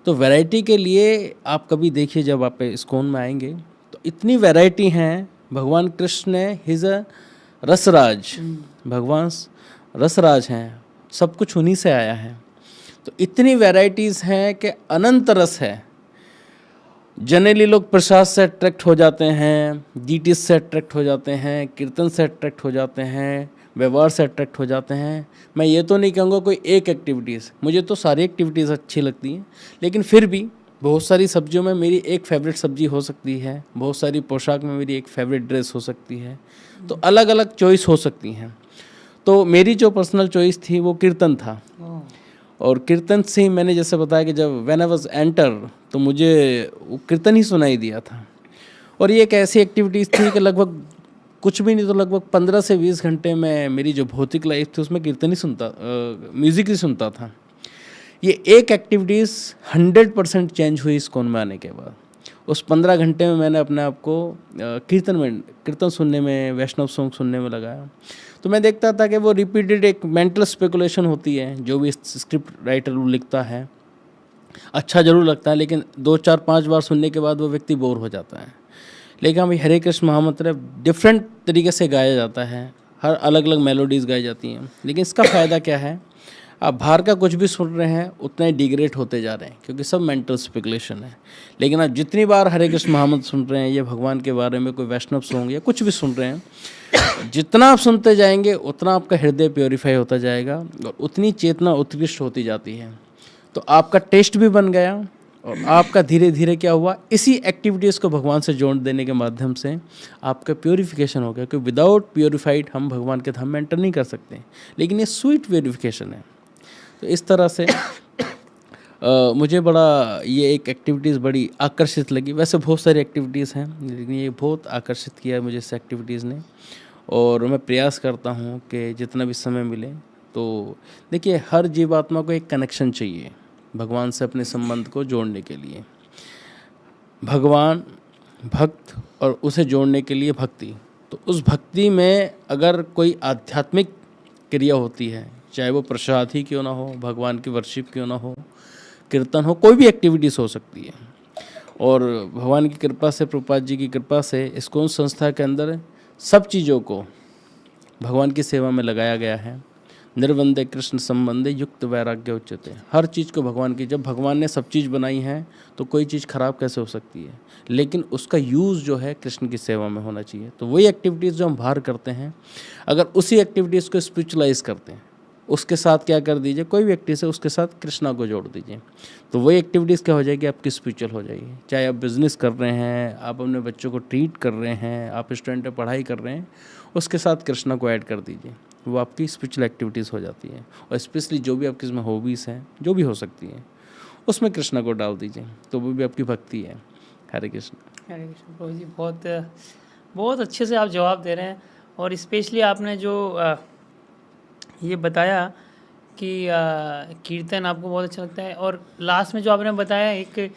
तो वैरायटी के लिए आप कभी देखिए, जब आप इस्कॉन में आएंगे तो इतनी वैरायटी हैं। भगवान कृष्ण ने हिज रसराज, भगवान रसराज हैं, सब कुछ उन्हीं से आया है। तो इतनी वैरायटीज़ हैं कि अनंत रस है। जनरली लोग प्रसाद से अट्रैक्ट हो जाते हैं, डीटीज से अट्रैक्ट हो जाते हैं, कीर्तन से अट्रैक्ट हो जाते हैं, व्यवहार से अट्रैक्ट हो जाते हैं। मैं ये तो नहीं कहूँगा कोई एक एक्टिविटीज़, मुझे तो सारी एक्टिविटीज़ अच्छी लगती हैं, लेकिन फिर भी बहुत सारी सब्जियों में मेरी एक फेवरेट सब्जी हो सकती है, बहुत सारी पोशाक में मेरी एक फेवरेट ड्रेस हो सकती है, तो अलग अलग चॉइस हो सकती हैं। तो मेरी जो पर्सनल चॉइस थी वो कीर्तन था, और कीर्तन से ही मैंने जैसे बताया कि जब व्हेन आई वाज एंटर तो मुझे वो कीर्तन ही सुनाई दिया था। और ये एक ऐसी एक्टिविटीज़ थी कि लगभग कुछ भी नहीं तो लगभग 15 से 20 घंटे में मेरी जो भौतिक लाइफ थी उसमें कीर्तन ही सुनता, म्यूज़िक ही सुनता था। ये एक एक्टिविटीज़ 100% चेंज हुई इस्कॉन में आने के बाद। उस 15 घंटे में मैंने अपने आप को कीर्तन सुनने में, वैष्णव सॉन्ग सुनने में लगाया। तो मैं देखता था कि वो रिपीटेड एक मेंटल स्पेकुलेशन होती है, जो भी स्क्रिप्ट राइटर वो लिखता है अच्छा ज़रूर लगता है, लेकिन 2 4 5 बार सुनने के बाद वो व्यक्ति बोर हो जाता है। लेकिन अभी हरे कृष्ण महामंत्र डिफरेंट तरीके से गाया जाता है, हर अलग अलग मेलोडीज़ गाई जाती हैं, लेकिन इसका फ़ायदा क्या है, आप बाहर का कुछ भी सुन रहे हैं उतना ही डिग्रेड होते जा रहे हैं, क्योंकि सब मेंटल स्पेकुलेशन है। लेकिन आप जितनी बार हरे कृष्ण महामंत्र सुन रहे हैं, ये भगवान के बारे में कोई वैष्णव सॉन्ग या कुछ भी सुन रहे हैं, जितना आप सुनते जाएंगे उतना आपका हृदय प्योरीफाई होता जाएगा और उतनी चेतना उत्कृष्ट होती जाती है। तो आपका टेस्ट भी बन गया, और आपका धीरे धीरे क्या हुआ, इसी एक्टिविटीज़ को भगवान से जोड़ देने के माध्यम से आपका प्योरीफिकेशन हो गया, क्योंकि विदाउट प्योरीफाइड हम भगवान के धाम में एंटर नहीं कर सकते। लेकिन ये स्वीट प्योरीफिकेशन है। तो इस तरह से मुझे बड़ा ये एक एक्टिविटीज़ बड़ी आकर्षित लगी। वैसे बहुत सारी एक्टिविटीज़ हैं, लेकिन ये बहुत आकर्षित किया है मुझे इस एक्टिविटीज़ ने, और मैं प्रयास करता हूँ कि जितना भी समय मिले। तो देखिए, हर जीवात्मा को एक कनेक्शन चाहिए भगवान से अपने संबंध को जोड़ने के लिए। भगवान, भक्त और उसे जोड़ने के लिए भक्ति। तो उस भक्ति में अगर कोई आध्यात्मिक क्रिया होती है, चाहे वो प्रसाद ही क्यों ना हो, भगवान की वर्शिप क्यों ना हो, कीर्तन हो, कोई भी एक्टिविटीज़ हो सकती है। और भगवान की कृपा से, प्रभुपाद जी की कृपा से इस्कॉन संस्था के अंदर सब चीज़ों को भगवान की सेवा में लगाया गया है। निर्वंदे कृष्ण संबंधे युक्त वैराग्य उच्चते। हर चीज़ को भगवान की, जब भगवान ने सब चीज़ बनाई है तो कोई चीज़ खराब कैसे हो सकती है, लेकिन उसका यूज़ जो है कृष्ण की सेवा में होना चाहिए। तो वही एक्टिविटीज़ जो हम बाहर करते हैं, अगर उसी एक्टिविटीज़ को स्पिरिचुअलाइज करते हैं, उसके साथ क्या कर दीजिए, कोई भी एक्टिविटी से उसके साथ कृष्णा को जोड़ दीजिए, तो वही एक्टिविटीज़ क्या हो जाएगी, आपकी स्पिरिचुअल हो जाएगी। चाहे आप बिज़नेस कर रहे हैं, आप अपने बच्चों को ट्रीट कर रहे हैं, आप स्टूडेंट में पढ़ाई कर रहे हैं, उसके साथ कृष्णा को ऐड कर दीजिए, वो आपकी स्पिरिचुअल एक्टिविटीज़ हो जाती हैं। और स्पेशली जो भी आपकी इसमें हॉबीज़ हैं, जो भी हो सकती हैं, उसमें कृष्णा को डाल दीजिए, तो वो भी आपकी भक्ति है। हरे कृष्ण। हरे कृष्ण। प्रभु जी, बहुत अच्छे से आप जवाब दे रहे हैं। और स्पेशली आपने जो ये बताया कि कीर्तन आपको बहुत अच्छा लगता है, और लास्ट में जो आपने बताया एक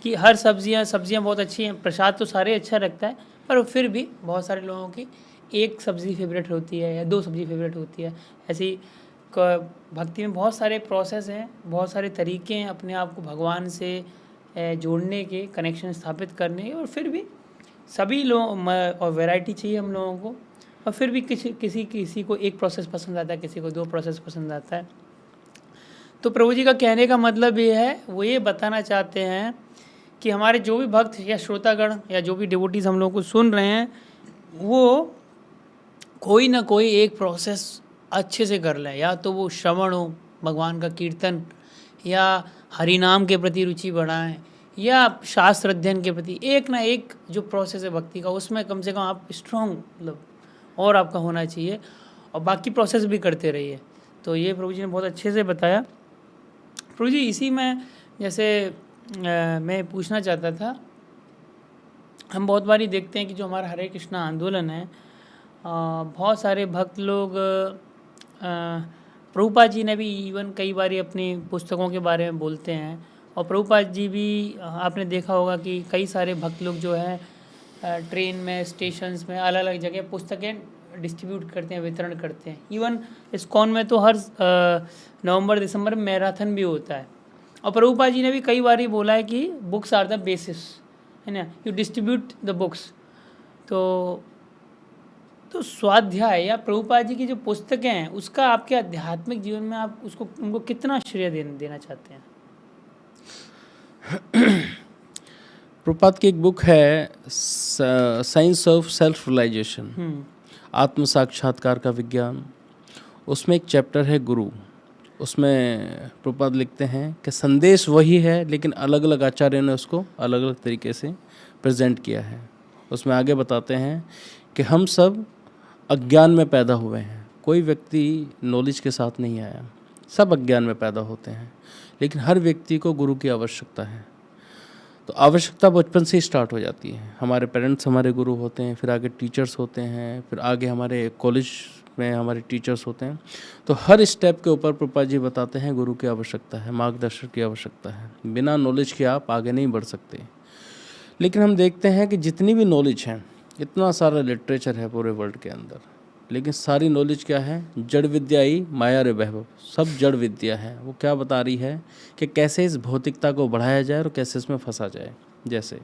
कि हर सब्जियां बहुत अच्छी हैं, प्रसाद तो सारे अच्छा लगता है, पर फिर भी बहुत सारे लोगों की एक सब्ज़ी फेवरेट होती है या 2 सब्ज़ी फेवरेट होती है। ऐसी भक्ति में बहुत सारे प्रोसेस हैं, बहुत सारे तरीके हैं अपने आप को भगवान से जोड़ने के, कनेक्शन स्थापित करने के, और फिर भी सभी लोग और वैरायटी चाहिए हम लोगों को, और फिर भी किसी को एक प्रोसेस पसंद आता है, किसी को 2 प्रोसेस पसंद आता है। तो प्रभु जी का कहने का मतलब ये है, वो ये बताना चाहते हैं कि हमारे जो भी भक्त या श्रोतागण या जो भी डिवोटीज हम लोग को सुन रहे हैं, वो कोई ना कोई एक प्रोसेस अच्छे से कर लें, या तो वो श्रवण हो, भगवान का कीर्तन, या हरि नाम के प्रति रुचि बढ़ाएं, या शास्त्र अध्ययन के प्रति एक ना एक जो प्रोसेस है भक्ति का, उसमें कम से कम आप स्ट्रॉन्ग मतलब और आपका होना चाहिए, और बाकी प्रोसेस भी करते रहिए। तो ये प्रभु जी ने बहुत अच्छे से बताया। प्रभु जी, इसी में जैसे मैं पूछना चाहता था, हम बहुत बारी देखते हैं कि जो हमारा हरे कृष्णा आंदोलन है, बहुत सारे भक्त लोग, प्रभुपाद जी ने भी इवन कई बारी अपनी पुस्तकों के बारे में बोलते हैं, और प्रभुपाद जी भी आपने देखा होगा कि कई सारे भक्त लोग जो है ट्रेन में, स्टेशंस में, अलग अलग जगह पुस्तकें डिस्ट्रीब्यूट करते हैं, वितरण करते हैं। इवन इस्कॉन में तो हर नवंबर दिसंबर में मैराथन भी होता है, और प्रभुपाद जी ने भी कई बार बोला है कि बुक्स आर द बेसिस, है ना, यू डिस्ट्रीब्यूट द बुक्स। तो स्वाध्याय या प्रभुपाद जी की जो पुस्तकें हैं, उसका आपके आध्यात्मिक जीवन में आप उनको कितना श्रेय देना चाहते हैं? प्रभुपाद की एक बुक है साइंस ऑफ सेल्फ रियलाइजेशन, आत्म साक्षात्कार का विज्ञान। उसमें एक चैप्टर है गुरु। उसमें प्रभुपाद लिखते हैं कि संदेश वही है, लेकिन अलग अलग आचार्यों ने उसको अलग अलग तरीके से प्रेजेंट किया है। उसमें आगे बताते हैं कि हम सब अज्ञान में पैदा हुए हैं, कोई व्यक्ति नॉलेज के साथ नहीं आया, सब अज्ञान में पैदा होते हैं, लेकिन हर व्यक्ति को गुरु की आवश्यकता है। तो आवश्यकता बचपन से ही स्टार्ट हो जाती है। हमारे पेरेंट्स हमारे गुरु होते हैं, फिर आगे टीचर्स होते हैं, फिर आगे हमारे कॉलेज में हमारे टीचर्स होते हैं। तो हर स्टेप के ऊपर प्रभुपाद जी बताते हैं गुरु की आवश्यकता है, मार्गदर्शक की आवश्यकता है। बिना नॉलेज के आप आगे नहीं बढ़ सकते। लेकिन हम देखते हैं कि जितनी भी नॉलेज है, इतना सारा लिटरेचर है पूरे वर्ल्ड के अंदर, लेकिन सारी नॉलेज क्या है? जड़ विद्या ही माया रे वैभव, सब जड़ विद्या है। वो क्या बता रही है कि कैसे इस भौतिकता को बढ़ाया जाए और कैसे इसमें फंसा जाए। जैसे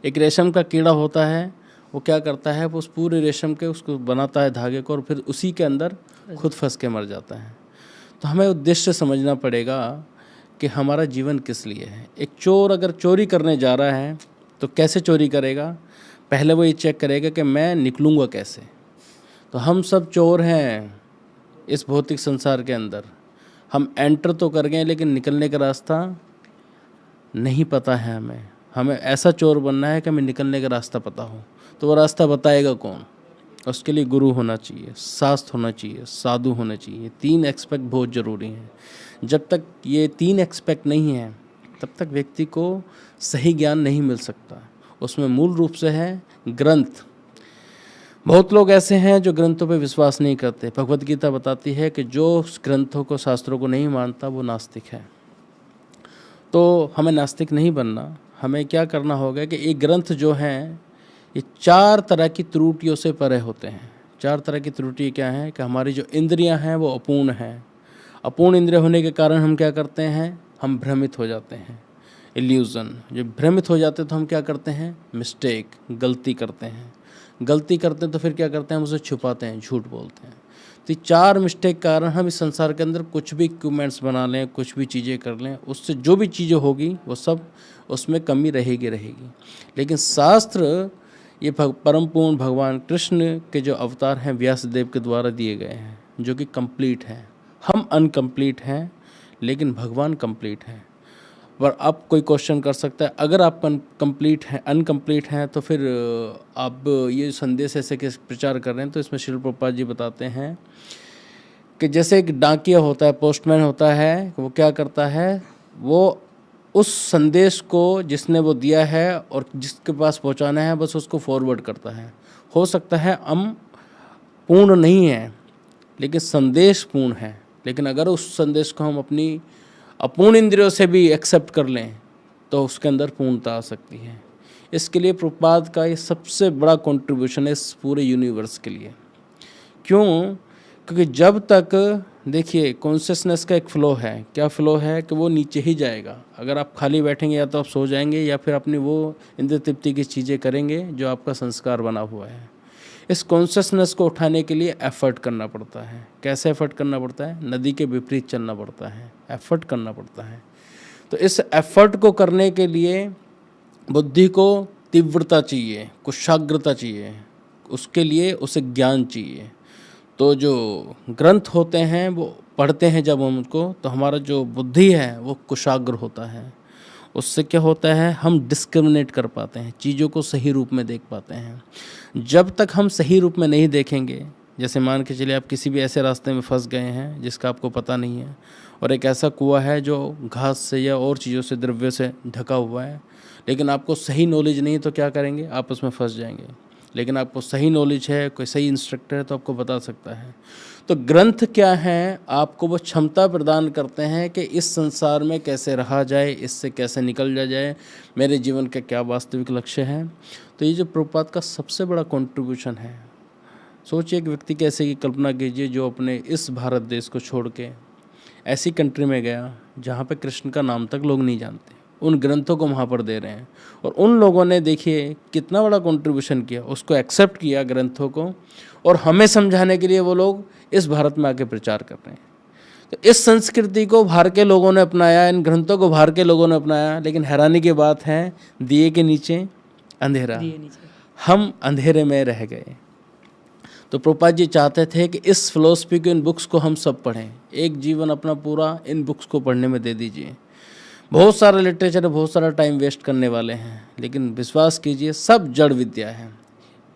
एक रेशम का कीड़ा होता है, वो क्या करता है? वो उस पूरे रेशम के उसको बनाता है धागे को, और फिर उसी के अंदर खुद फंस के मर जाता है। तो हमें उद्देश्य समझना पड़ेगा कि हमारा जीवन किस लिए है। एक चोर अगर चोरी करने जा रहा है तो कैसे चोरी करेगा? पहले वो ये चेक करेगा कि मैं निकलूँगा कैसे। तो हम सब चोर हैं इस भौतिक संसार के अंदर। हम एंटर तो कर गए, लेकिन निकलने का रास्ता नहीं पता है हमें। हमें ऐसा चोर बनना है कि हमें निकलने का रास्ता पता हो। तो वो रास्ता बताएगा कौन? उसके लिए गुरु होना चाहिए, शास्त्र होना चाहिए, साधु होना चाहिए। 3 एस्पेक्ट बहुत ज़रूरी हैं। जब तक ये 3 एस्पेक्ट नहीं है, तब तक व्यक्ति को सही ज्ञान नहीं मिल सकता। उसमें मूल रूप से है ग्रंथ। बहुत लोग ऐसे हैं जो ग्रंथों पे विश्वास नहीं करते। भगवत गीता बताती है कि जो ग्रंथों को, शास्त्रों को नहीं मानता वो नास्तिक है। तो हमें नास्तिक नहीं बनना। हमें क्या करना होगा कि ये ग्रंथ जो हैं, ये 4 तरह की त्रुटियों से परे होते हैं। 4 तरह की त्रुटि क्या हैं? कि हमारी जो इंद्रियां हैं वो अपूर्ण हैं। अपूर्ण इंद्रिय होने के कारण हम क्या करते हैं? हम भ्रमित हो जाते हैं, इल्यूज़न। जब भ्रमित हो जाते हैं तो हम क्या करते हैं? मिस्टेक, गलती करते हैं। गलती करते हैं तो फिर क्या करते हैं? हम उसे छुपाते हैं, झूठ बोलते हैं। तो 4 मिस्टेक के कारण हम इस संसार के अंदर कुछ भी इक्विपमेंट्स बना लें, कुछ भी चीज़ें कर लें, उससे जो भी चीज़ें होगी वो सब उसमें कमी रहेगी। लेकिन शास्त्र ये परम पूर्ण भगवान कृष्ण के जो अवतार हैं व्यासदेव के द्वारा दिए गए हैं, जो कि कंप्लीट हैं। हम अनकम्प्लीट हैं, लेकिन भगवान कंप्लीट हैं। पर अब कोई क्वेश्चन कर सकता है, अगर आप कंप्लीट हैं, अनकम्प्लीट हैं, तो फिर आप ये संदेश ऐसे कैसे प्रचार कर रहे हैं? तो इसमें श्रील प्रभुपाद जी बताते हैं कि जैसे एक डाकिया होता है, पोस्टमैन होता है, वो क्या करता है? वो उस संदेश को जिसने वो दिया है और जिसके पास पहुंचाना है, बस उसको फॉरवर्ड करता है। हो सकता है हम पूर्ण नहीं है, लेकिन संदेश पूर्ण है। लेकिन अगर उस संदेश को हम अपनी अपूर्ण इंद्रियों से भी एक्सेप्ट कर लें तो उसके अंदर पूर्णता आ सकती है। इसके लिए प्रभुपाद का ये सबसे बड़ा कंट्रीब्यूशन है इस पूरे यूनिवर्स के लिए। क्यों? क्योंकि जब तक देखिए कॉन्शियसनेस का एक फ़्लो है। क्या फ़्लो है? कि वो नीचे ही जाएगा। अगर आप खाली बैठेंगे या तो आप सो जाएंगे, या फिर अपनी वो इंद्र तृप्ति की चीज़ें करेंगे जो आपका संस्कार बना हुआ है। इस कॉन्शियसनेस को उठाने के लिए एफर्ट करना पड़ता है। कैसे एफर्ट करना पड़ता है? नदी के विपरीत चलना पड़ता है, एफर्ट करना पड़ता है। तो इस एफर्ट को करने के लिए बुद्धि को तीव्रता चाहिए, कुशाग्रता चाहिए, उसके लिए उसे ज्ञान चाहिए। तो जो ग्रंथ होते हैं वो पढ़ते हैं जब हम उनको, तो हमारा जो बुद्धि है वो कुशाग्र होता है। उससे क्या होता है? हम डिस्क्रिमिनेट कर पाते हैं, चीज़ों को सही रूप में देख पाते हैं। जब तक हम सही रूप में नहीं देखेंगे, जैसे मान के चलिए आप किसी भी ऐसे रास्ते में फंस गए हैं जिसका आपको पता नहीं है, और एक ऐसा कुआं है जो घास से या और चीज़ों से, द्रव्य से ढका हुआ है, लेकिन आपको सही नॉलेज नहीं है, तो क्या करेंगे? आप उसमें फंस जाएंगे। लेकिन आपको सही नॉलेज है, कोई सही इंस्ट्रक्टर है, तो आपको बता सकता है। तो ग्रंथ क्या हैं? आपको वो क्षमता प्रदान करते हैं कि इस संसार में कैसे रहा जाए, इससे कैसे निकल जाए, मेरे जीवन का क्या वास्तविक लक्ष्य है। तो ये जो प्रभुपाद का सबसे बड़ा कंट्रीब्यूशन है। सोचिए एक व्यक्ति कैसे की कल्पना कीजिए जो अपने इस भारत देश को छोड़ के ऐसी कंट्री में गया जहाँ पे कृष्ण का नाम तक लोग नहीं जानते, उन ग्रंथों को वहाँ पर दे रहे हैं, और उन लोगों ने देखिए कितना बड़ा कंट्रीब्यूशन किया, उसको एक्सेप्ट किया ग्रंथों को, और हमें समझाने के लिए वो लोग इस भारत में आके प्रचार कर रहे हैं। तो इस संस्कृति को बाहर के लोगों ने अपनाया, इन ग्रंथों को बाहर के लोगों ने अपनाया, लेकिन हैरानी की बात है दिए के नीचे अंधेरा, हम अंधेरे में रह गए। तो प्रभुपाद जी चाहते थे कि इस फिलोसफी को, इन बुक्स को हम सब पढ़ें, एक जीवन अपना पूरा इन बुक्स को पढ़ने में दे दीजिए। बहुत सारा लिटरेचर है, बहुत सारा टाइम वेस्ट करने वाले हैं, लेकिन विश्वास कीजिए सब जड़ विद्या है।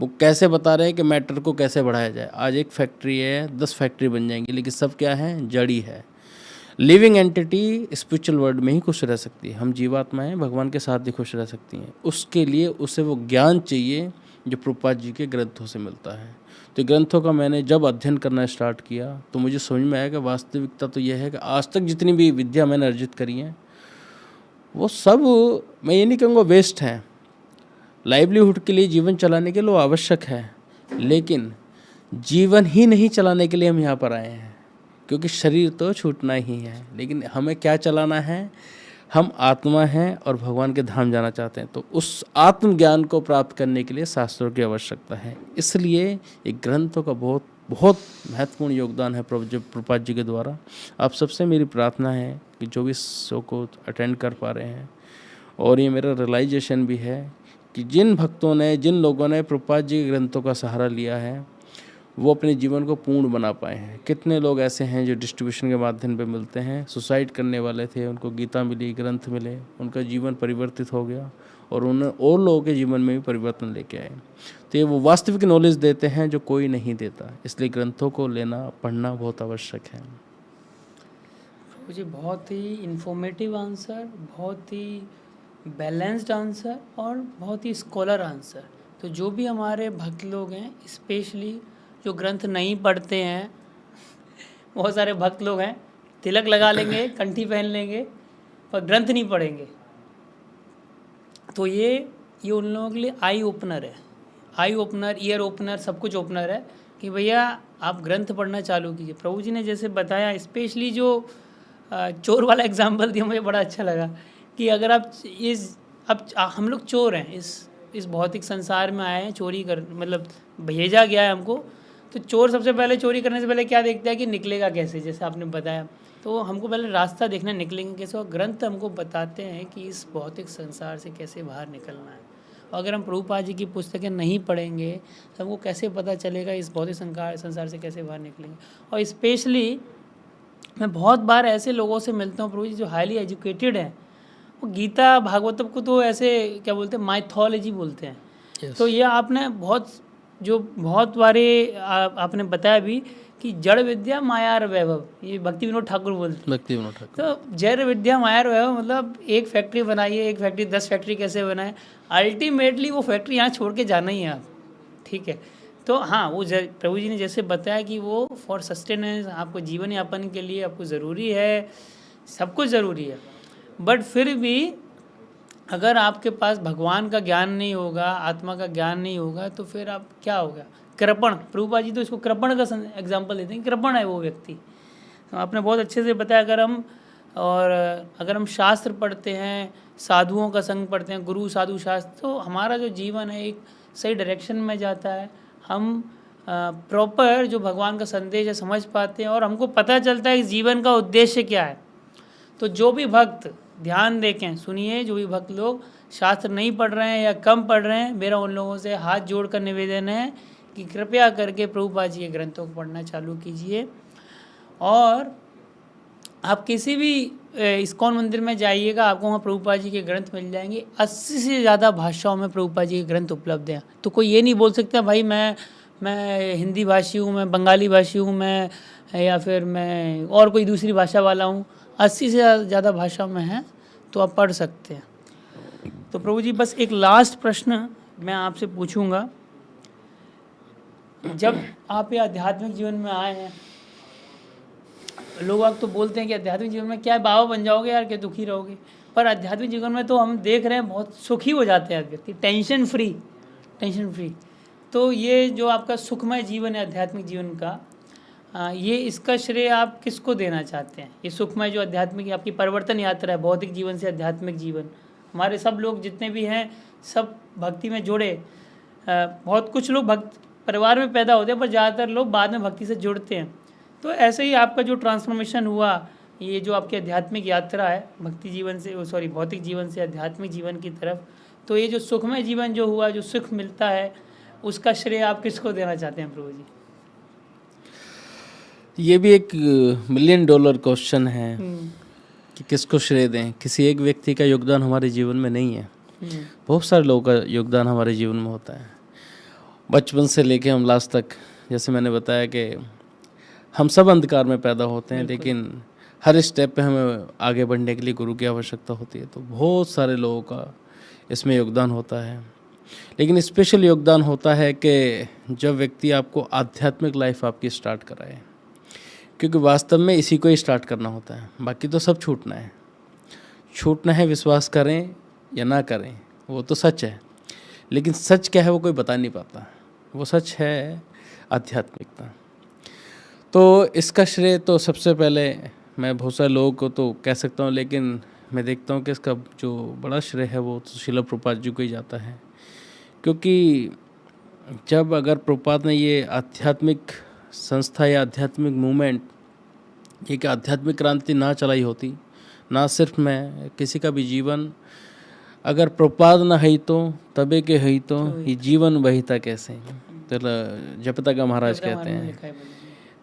वो कैसे बता रहे हैं कि मैटर को कैसे बढ़ाया जाए। आज एक फैक्ट्री है, 10 फैक्ट्री बन जाएंगी, लेकिन सब क्या है, जड़ी है। लिविंग एंटिटी स्पिरिचुअल वर्ल्ड में ही खुश रह सकती है। हम जीवात्माएं भगवान के साथ ही खुश रह सकती हैं। उसके लिए उसे वो ज्ञान चाहिए जो प्रभुपाद जी के ग्रंथों से मिलता है। तो ग्रंथों का मैंने जब अध्ययन करना स्टार्ट किया तो मुझे समझ में आया कि वास्तविकता तो यह है कि आज तक जितनी भी विद्या मैंने अर्जित करी है वो सब, मैं ये नहीं कहूँगा वेस्ट है। लाइवलीहुड के लिए, जीवन चलाने के लिए वो आवश्यक है, लेकिन जीवन ही नहीं चलाने के लिए हम यहाँ पर आए हैं, क्योंकि शरीर तो छूटना ही है। लेकिन हमें क्या चलाना है, हम आत्मा हैं और भगवान के धाम जाना चाहते हैं। तो उस आत्मज्ञान को प्राप्त करने के लिए शास्त्रों की आवश्यकता है। इसलिए एक ग्रंथों का बहुत बहुत महत्वपूर्ण योगदान है प्रभुपाद जी के द्वारा। आप सबसे मेरी प्रार्थना है कि जो भी इस शो को अटेंड कर पा रहे हैं, और ये मेरा रियलाइजेशन भी है कि जिन भक्तों ने, जिन लोगों ने प्रभुपाद जी के ग्रंथों का सहारा लिया है वो अपने जीवन को पूर्ण बना पाए हैं। कितने लोग ऐसे हैं जो डिस्ट्रीब्यूशन के माध्यम पे मिलते हैं, सुसाइड करने वाले थे, उनको गीता मिली, ग्रंथ मिले, उनका जीवन परिवर्तित हो गया और उन्हें और लोगों के जीवन में भी परिवर्तन लेके आए। तो ये वो वास्तविक नॉलेज देते हैं जो कोई नहीं देता। इसलिए ग्रंथों को लेना, पढ़ना बहुत आवश्यक है। मुझे बहुत ही इन्फॉर्मेटिव आंसर, बहुत ही बैलेंस्ड आंसर और बहुत ही स्कॉलर आंसर। तो जो भी हमारे भक्त लोग हैं, स्पेशली जो ग्रंथ नहीं पढ़ते हैं, बहुत सारे भक्त लोग हैं, तिलक लगा लेंगे, कंठी पहन लेंगे, पर ग्रंथ नहीं पढ़ेंगे, तो ये उन लोगों के लिए आई ओपनर है। आई ओपनर, ईयर ओपनर, सब कुछ ओपनर है कि भैया आप ग्रंथ पढ़ना चालू कीजिए। प्रभु जी ने जैसे बताया, स्पेशली जो चोर वाला एग्जाम्पल दिया, मुझे बड़ा अच्छा लगा कि अगर आप अब हम लोग चोर हैं, इस भौतिक संसार में आए हैं, चोरी कर, मतलब भेजा गया है हमको। तो चोर सबसे पहले चोरी करने से पहले क्या देखता है कि निकलेगा कैसे, जैसे आपने बताया। तो हमको पहले रास्ता देखना है, निकलेंगे कैसे। और ग्रंथ हमको बताते हैं कि इस भौतिक संसार से कैसे बाहर निकलना है। और अगर हम प्रभुपाद जी की पुस्तकें नहीं पढ़ेंगे तो हमको कैसे पता चलेगा इस भौतिक संसार से कैसे बाहर निकलेंगे। और स्पेशली मैं बहुत बार ऐसे लोगों से मिलता हूँ प्रभु जी जो हाईली एजुकेटेड हैं, वो गीता भागवतम को तो ऐसे क्या बोलते हैं, माइथोलॉजी बोलते हैं। yes. तो ये आपने बहुत बारे आपने बताया भी कि जड़ विद्या मायार वैभव, ये भक्ति विनोद ठाकुर बोलते हैं। भक्ति विनोद ठाकुर। तो जड़ विद्या मायार वैभव मतलब एक फैक्ट्री बनाइए, एक फैक्ट्री 10 फैक्ट्री कैसे बनाए, अल्टीमेटली वो फैक्ट्री यहाँ छोड़ के जाना ही है आप, ठीक है। तो हाँ, वो प्रभु जी ने जैसे बताया कि वो फॉर सस्टेनेंस, आपको जीवन यापन के लिए आपको ज़रूरी है, सब कुछ ज़रूरी है। बट फिर भी अगर आपके पास भगवान का ज्ञान नहीं होगा, आत्मा का ज्ञान नहीं होगा, तो फिर आप क्या होगा, कृपण। प्रभुपाद जी तो इसको कृपण का एग्जाम्पल देते हैं, कृपण है वो व्यक्ति। तो आपने बहुत अच्छे से बताया। अगर हम शास्त्र पढ़ते हैं, साधुओं का संग पढ़ते हैं, गुरु साधु शास्त्र, तो हमारा जो जीवन है एक सही डायरेक्शन में जाता है। हम प्रॉपर जो भगवान का संदेश है समझ पाते हैं और हमको पता चलता है कि जीवन का उद्देश्य क्या है। तो जो भी भक्त ध्यान देखें, सुनिए, जो भी भक्त लोग शास्त्र नहीं पढ़ रहे हैं या कम पढ़ रहे हैं, मेरा उन लोगों से हाथ जोड़कर निवेदन है कि कृपया करके प्रभुपाद जी के ग्रंथों को पढ़ना चालू कीजिए। और आप किसी भी इस्कॉन मंदिर में जाइएगा, आपको वहाँ प्रभुपाद जी के ग्रंथ मिल जाएंगे। 80 से ज़्यादा भाषाओं में प्रभुपाद जी के ग्रंथ उपलब्ध हैं। तो कोई ये नहीं बोल सकता भाई मैं हिंदी भाषी हूँ, मैं बंगाली भाषी हूँ, मैं या फिर मैं और कोई दूसरी भाषा वाला हूँ। 80 से ज़्यादा भाषा में है, तो आप पढ़ सकते हैं। तो प्रभु जी बस एक लास्ट प्रश्न मैं आपसे पूछूंगा। जब आप ये आध्यात्मिक जीवन में आए हैं, लोग आप तो बोलते हैं कि आध्यात्मिक जीवन में क्या है, बाबा बन जाओगे यार, क्या दुखी रहोगे। पर आध्यात्मिक जीवन में तो हम देख रहे हैं बहुत सुखी हो जाते हैं व्यक्ति, टेंशन फ्री। तो ये जो आपका सुखमय जीवन है आध्यात्मिक जीवन का, ये इसका श्रेय आप किसको देना चाहते हैं? ये सुखमय जो आध्यात्मिक आपकी परिवर्तन यात्रा है, भौतिक जीवन से आध्यात्मिक जीवन, हमारे सब लोग जितने भी हैं सब भक्ति में जुड़े। बहुत कुछ लोग भक्त परिवार में पैदा होते हैं, पर ज़्यादातर लोग बाद में भक्ति से जुड़ते हैं। तो ऐसे ही आपका जो ट्रांसफॉर्मेशन हुआ, ये जो आपकी आध्यात्मिक यात्रा है भौतिक जीवन से आध्यात्मिक जीवन की तरफ, तो ये जो सुखमय जीवन जो हुआ, जो सुख मिलता है, उसका श्रेय आप किसको देना चाहते हैं प्रभु जी? ये भी एक मिलियन डॉलर क्वेश्चन है हम्म, कि किसको श्रेय दें। किसी एक व्यक्ति का योगदान हमारे जीवन में नहीं है, हम्म, बहुत सारे लोगों का योगदान हमारे जीवन में होता है, बचपन से लेके हम लास्ट तक। जैसे मैंने बताया कि हम सब अंधकार में पैदा होते हैं, बिल्कुल। लेकिन हर स्टेप पे हमें आगे बढ़ने के लिए गुरु की आवश्यकता होती है। तो बहुत सारे लोगों का इसमें योगदान होता है, लेकिन स्पेशल योगदान होता है कि जब व्यक्ति आपको आध्यात्मिक लाइफ आपकी स्टार्ट कराए, क्योंकि वास्तव में इसी को ही स्टार्ट करना होता है, बाकी तो सब छूटना है। छूटना है, विश्वास करें या ना करें, वो तो सच है, लेकिन सच क्या है वो कोई बता नहीं पाता। वो सच है आध्यात्मिकता। तो इसका श्रेय तो सबसे पहले मैं बहुत सारे लोगों को तो कह सकता हूँ, लेकिन मैं देखता हूँ कि इसका जो बड़ा श्रेय है वो तो श्रील प्रभुपाद जी को ही जाता है। क्योंकि जब अगर प्रभुपाद ने ये आध्यात्मिक संस्था या आध्यात्मिक मूवमेंट, एक आध्यात्मिक क्रांति ना चलाई होती, ना सिर्फ मैं, किसी का भी जीवन अगर प्रभुपाद न है तो तबे के है तो ये जीवन बहिता कैसे, तो जपता का महाराज कहते हैं।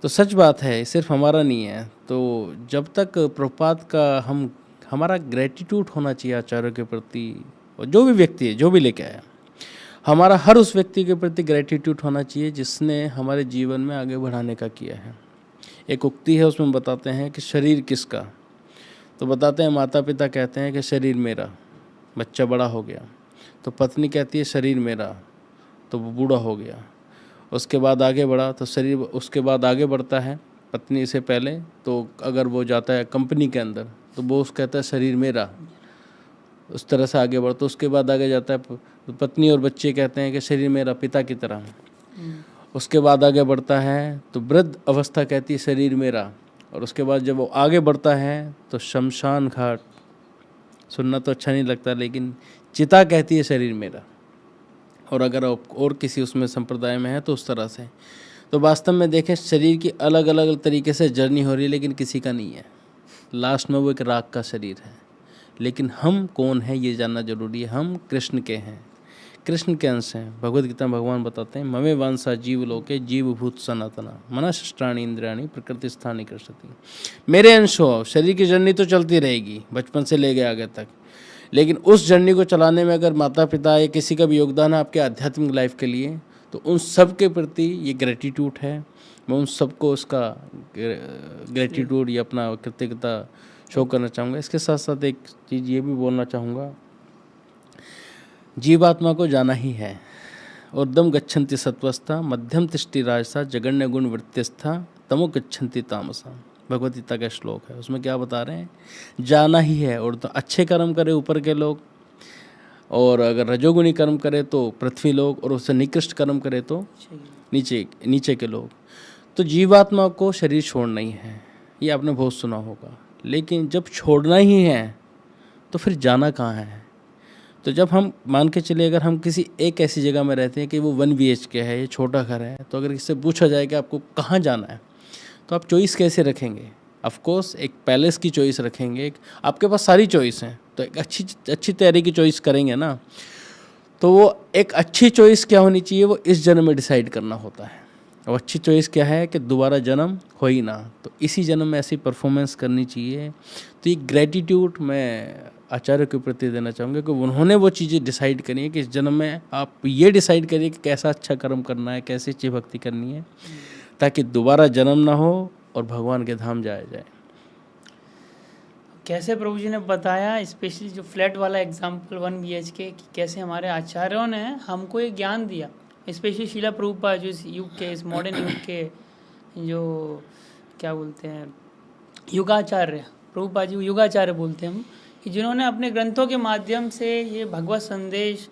तो सच बात है, सिर्फ हमारा नहीं है। तो जब तक प्रभुपाद का हमारा ग्रेटिट्यूड होना चाहिए आचार्यों के प्रति, और जो भी व्यक्ति है जो भी लेके आया, हमारा हर उस व्यक्ति के प्रति ग्रेटिट्यूड होना चाहिए जिसने हमारे जीवन में आगे बढ़ाने का किया है। एक उक्ति है, उसमें बताते हैं कि शरीर किसका, तो बताते हैं माता पिता कहते हैं कि शरीर मेरा, बच्चा बड़ा हो गया, तो पत्नी कहती है शरीर मेरा, तो वो बूढ़ा हो गया। उसके बाद आगे बढ़ा तो शरीर, उसके बाद आगे बढ़ता है पत्नी से पहले, तो अगर वो जाता है कंपनी के अंदर तो वो उस कहता है शरीर मेरा, उस तरह से आगे बढ़ता। तो उसके बाद आगे जाता है तो पत्नी और बच्चे कहते हैं कि शरीर मेरा पिता की तरह। उसके बाद आगे बढ़ता है तो वृद्ध अवस्था कहती है शरीर मेरा, और उसके बाद जब वो आगे बढ़ता है तो शमशान घाट, सुनना तो अच्छा नहीं लगता, लेकिन चिता कहती है शरीर मेरा। और अगर और किसी उसमें संप्रदाय में है तो उस तरह से। तो वास्तव में देखें, शरीर की अलग अलग तरीके से जर्नी हो रही है, लेकिन किसी का नहीं है। लास्ट में वो एक राख का शरीर है, लेकिन हम कौन है ये जानना जरूरी है। हम कृष्ण के हैं, कृष्ण के अंश हैं। भगवद गीता में भगवान बताते हैं ममे वांसा जीव लोके जीव भूत सनातना मनःष्टाणी इंद्रियाणी प्रकृति स्थानी कृष्णति। मेरे अंश हो। शरीर की जर्नी तो चलती रहेगी बचपन से ले गए आगे तक, लेकिन उस जर्नी को चलाने में अगर माता पिता या किसी का भी योगदान है आपके आध्यात्मिक लाइफ के लिए, तो उन सब के प्रति ये ग्रेटिट्यूड है। मैं उन सबको उसका ग्रेटिट्यूड या अपना कृतज्ञता शो करना चाहूँगा। इसके साथ साथ एक चीज़ ये भी बोलना चाहूँगा, जीवात्मा को जाना ही है। ऊर्ध्वं गच्छन्ति सत्वस्था मध्यम तिष्ठि राजसा जगन्य गुण वृत्तिस्था तमो गच्छन्ति तामसा। भगवद गीता का श्लोक है, उसमें क्या बता रहे हैं, जाना ही है। और तो अच्छे कर्म करे ऊपर के लोग, और अगर रजोगुणी कर्म करे तो पृथ्वी लोग, और उससे निकृष्ट कर्म करे तो नीचे के लोग। तो जीवात्मा को शरीर छोड़ना ही है, ये आपने बहुत सुना होगा। लेकिन जब छोड़ना ही है तो फिर जाना कहाँ है। तो जब हम मान के चलिए, अगर हम किसी एक ऐसी जगह में रहते हैं कि वो 1 BHK है, ये छोटा घर है, तो अगर इससे पूछा जाए कि आपको कहाँ जाना है, तो आप चॉइस कैसे रखेंगे। ऑफ कोर्स एक पैलेस की चॉइस रखेंगे, आपके पास सारी चॉइस हैं, तो एक अच्छी तैयारी की चॉइस करेंगे ना। तो वो एक अच्छी चॉइस क्या होनी चाहिए, वो इस जन्म में डिसाइड करना होता है। और अच्छी चॉइस क्या है कि दोबारा जन्म हो ही ना, तो इसी जन्म में ऐसी परफॉर्मेंस करनी चाहिए। तो ये ग्रेटिट्यूड मैं आचार्य के प्रति देना चाहूँगा कि उन्होंने वो चीज़ें डिसाइड करी है कि इस जन्म में आप ये डिसाइड करिए कि कैसा अच्छा कर्म करना है, कैसी अच्छी भक्ति करनी है, ताकि दोबारा जन्म ना हो और भगवान के धाम जाया जाए। कैसे प्रभु जी ने बताया, स्पेशली जो फ्लैट वाला एग्जाम्पल 1 BHK कि कैसे हमारे आचार्यों ने हमको ये ज्ञान दिया, स्पेशली शीला प्रभुपाद जो इस युग के, इस मॉडर्न युग के जो क्या बोलते हैं युगाचार्य, प्रभुपाद जी को युगाचार्य बोलते हैं हम, कि जिन्होंने अपने ग्रंथों के माध्यम से ये भगवत संदेश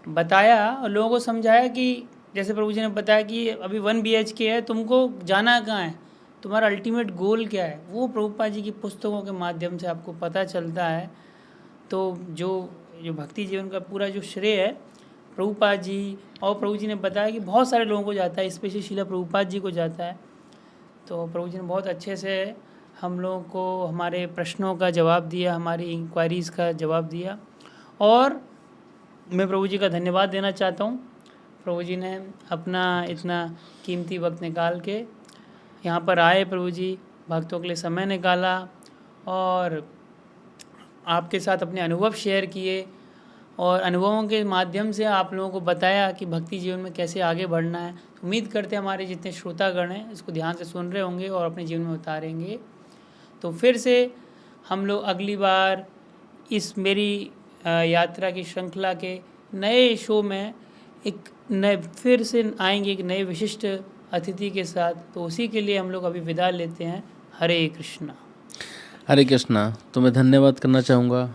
बताया और लोगों को समझाया कि जैसे प्रभु जी ने बताया कि अभी 1 BHK है, तुमको जाना कहाँ है, तुम्हारा अल्टीमेट गोल क्या है, वो प्रभुपाद जी की पुस्तकों के माध्यम से आपको पता चलता है। तो जो भक्ति जीवन का पूरा जो श्रेय है प्रभुपाद जी, और प्रभु जी ने बताया कि बहुत सारे लोगों को जाता है, स्पेशली शीला प्रभुपाद जी को जाता है। तो प्रभु जी ने बहुत अच्छे से हम लोगों को हमारे प्रश्नों का जवाब दिया, हमारी इंक्वायरीज़ का जवाब दिया, और मैं प्रभु जी का धन्यवाद देना चाहता हूँ। प्रभु जी ने अपना इतना कीमती वक्त निकाल के यहाँ पर आए प्रभु जी, भक्तों के लिए समय निकाला और आपके साथ अपने अनुभव शेयर किए और अनुभवों के माध्यम से आप लोगों को बताया कि भक्ति जीवन में कैसे आगे बढ़ना है। उम्मीद करते हैं हमारे जितने श्रोतागण हैं इसको ध्यान से सुन रहे होंगे और अपने जीवन में उतारेंगे। तो फिर से हम लोग अगली बार इस मेरी यात्रा की श्रृंखला के नए शो में एक नए फिर से आएंगे एक नए विशिष्ट अतिथि के साथ। तो उसी के लिए हम लोग अभी विदा लेते हैं। हरे कृष्णा। हरे कृष्णा। तो मैं धन्यवाद करना चाहूँगा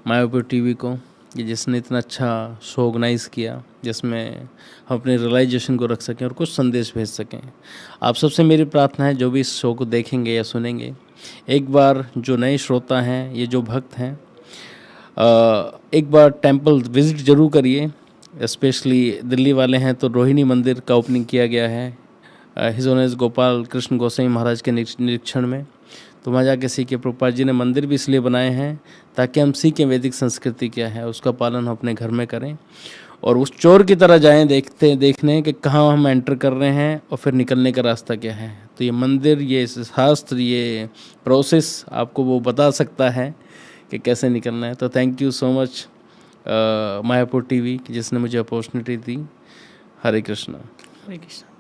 मायापुर टीवी को कि जिसने इतना अच्छा शो ऑर्गेनाइज़ किया, जिसमें हम अपने रियलाइजेशन को रख सकें और कुछ संदेश भेज सकें। आप सबसे मेरी प्रार्थना है जो भी इस शो को देखेंगे या सुनेंगे, एक बार जो नए श्रोता हैं, ये जो भक्त हैं, एक बार टेंपल विज़िट ज़रूर करिए। स्पेशली दिल्ली वाले हैं तो रोहिणी मंदिर का ओपनिंग किया गया है हिज ऑनर्स गोपाल कृष्ण गोसाई महाराज के निरीक्षण में। तो वहाँ जाके सीखे। प्रभुपाद जी ने मंदिर भी इसलिए बनाए हैं ताकि हम सीखें वैदिक संस्कृति क्या है, उसका पालन हम अपने घर में करें और उस चोर की तरह जाएं देखने कि कहाँ हम एंटर कर रहे हैं और फिर निकलने का रास्ता क्या है। तो ये मंदिर, ये शास्त्र, ये प्रोसेस आपको वो बता सकता है कि कैसे निकलना है। तो thank you so much Mayapur TV जिसने मुझे अपॉर्चुनिटी दी। हरे कृष्णा। हरे कृष्णा।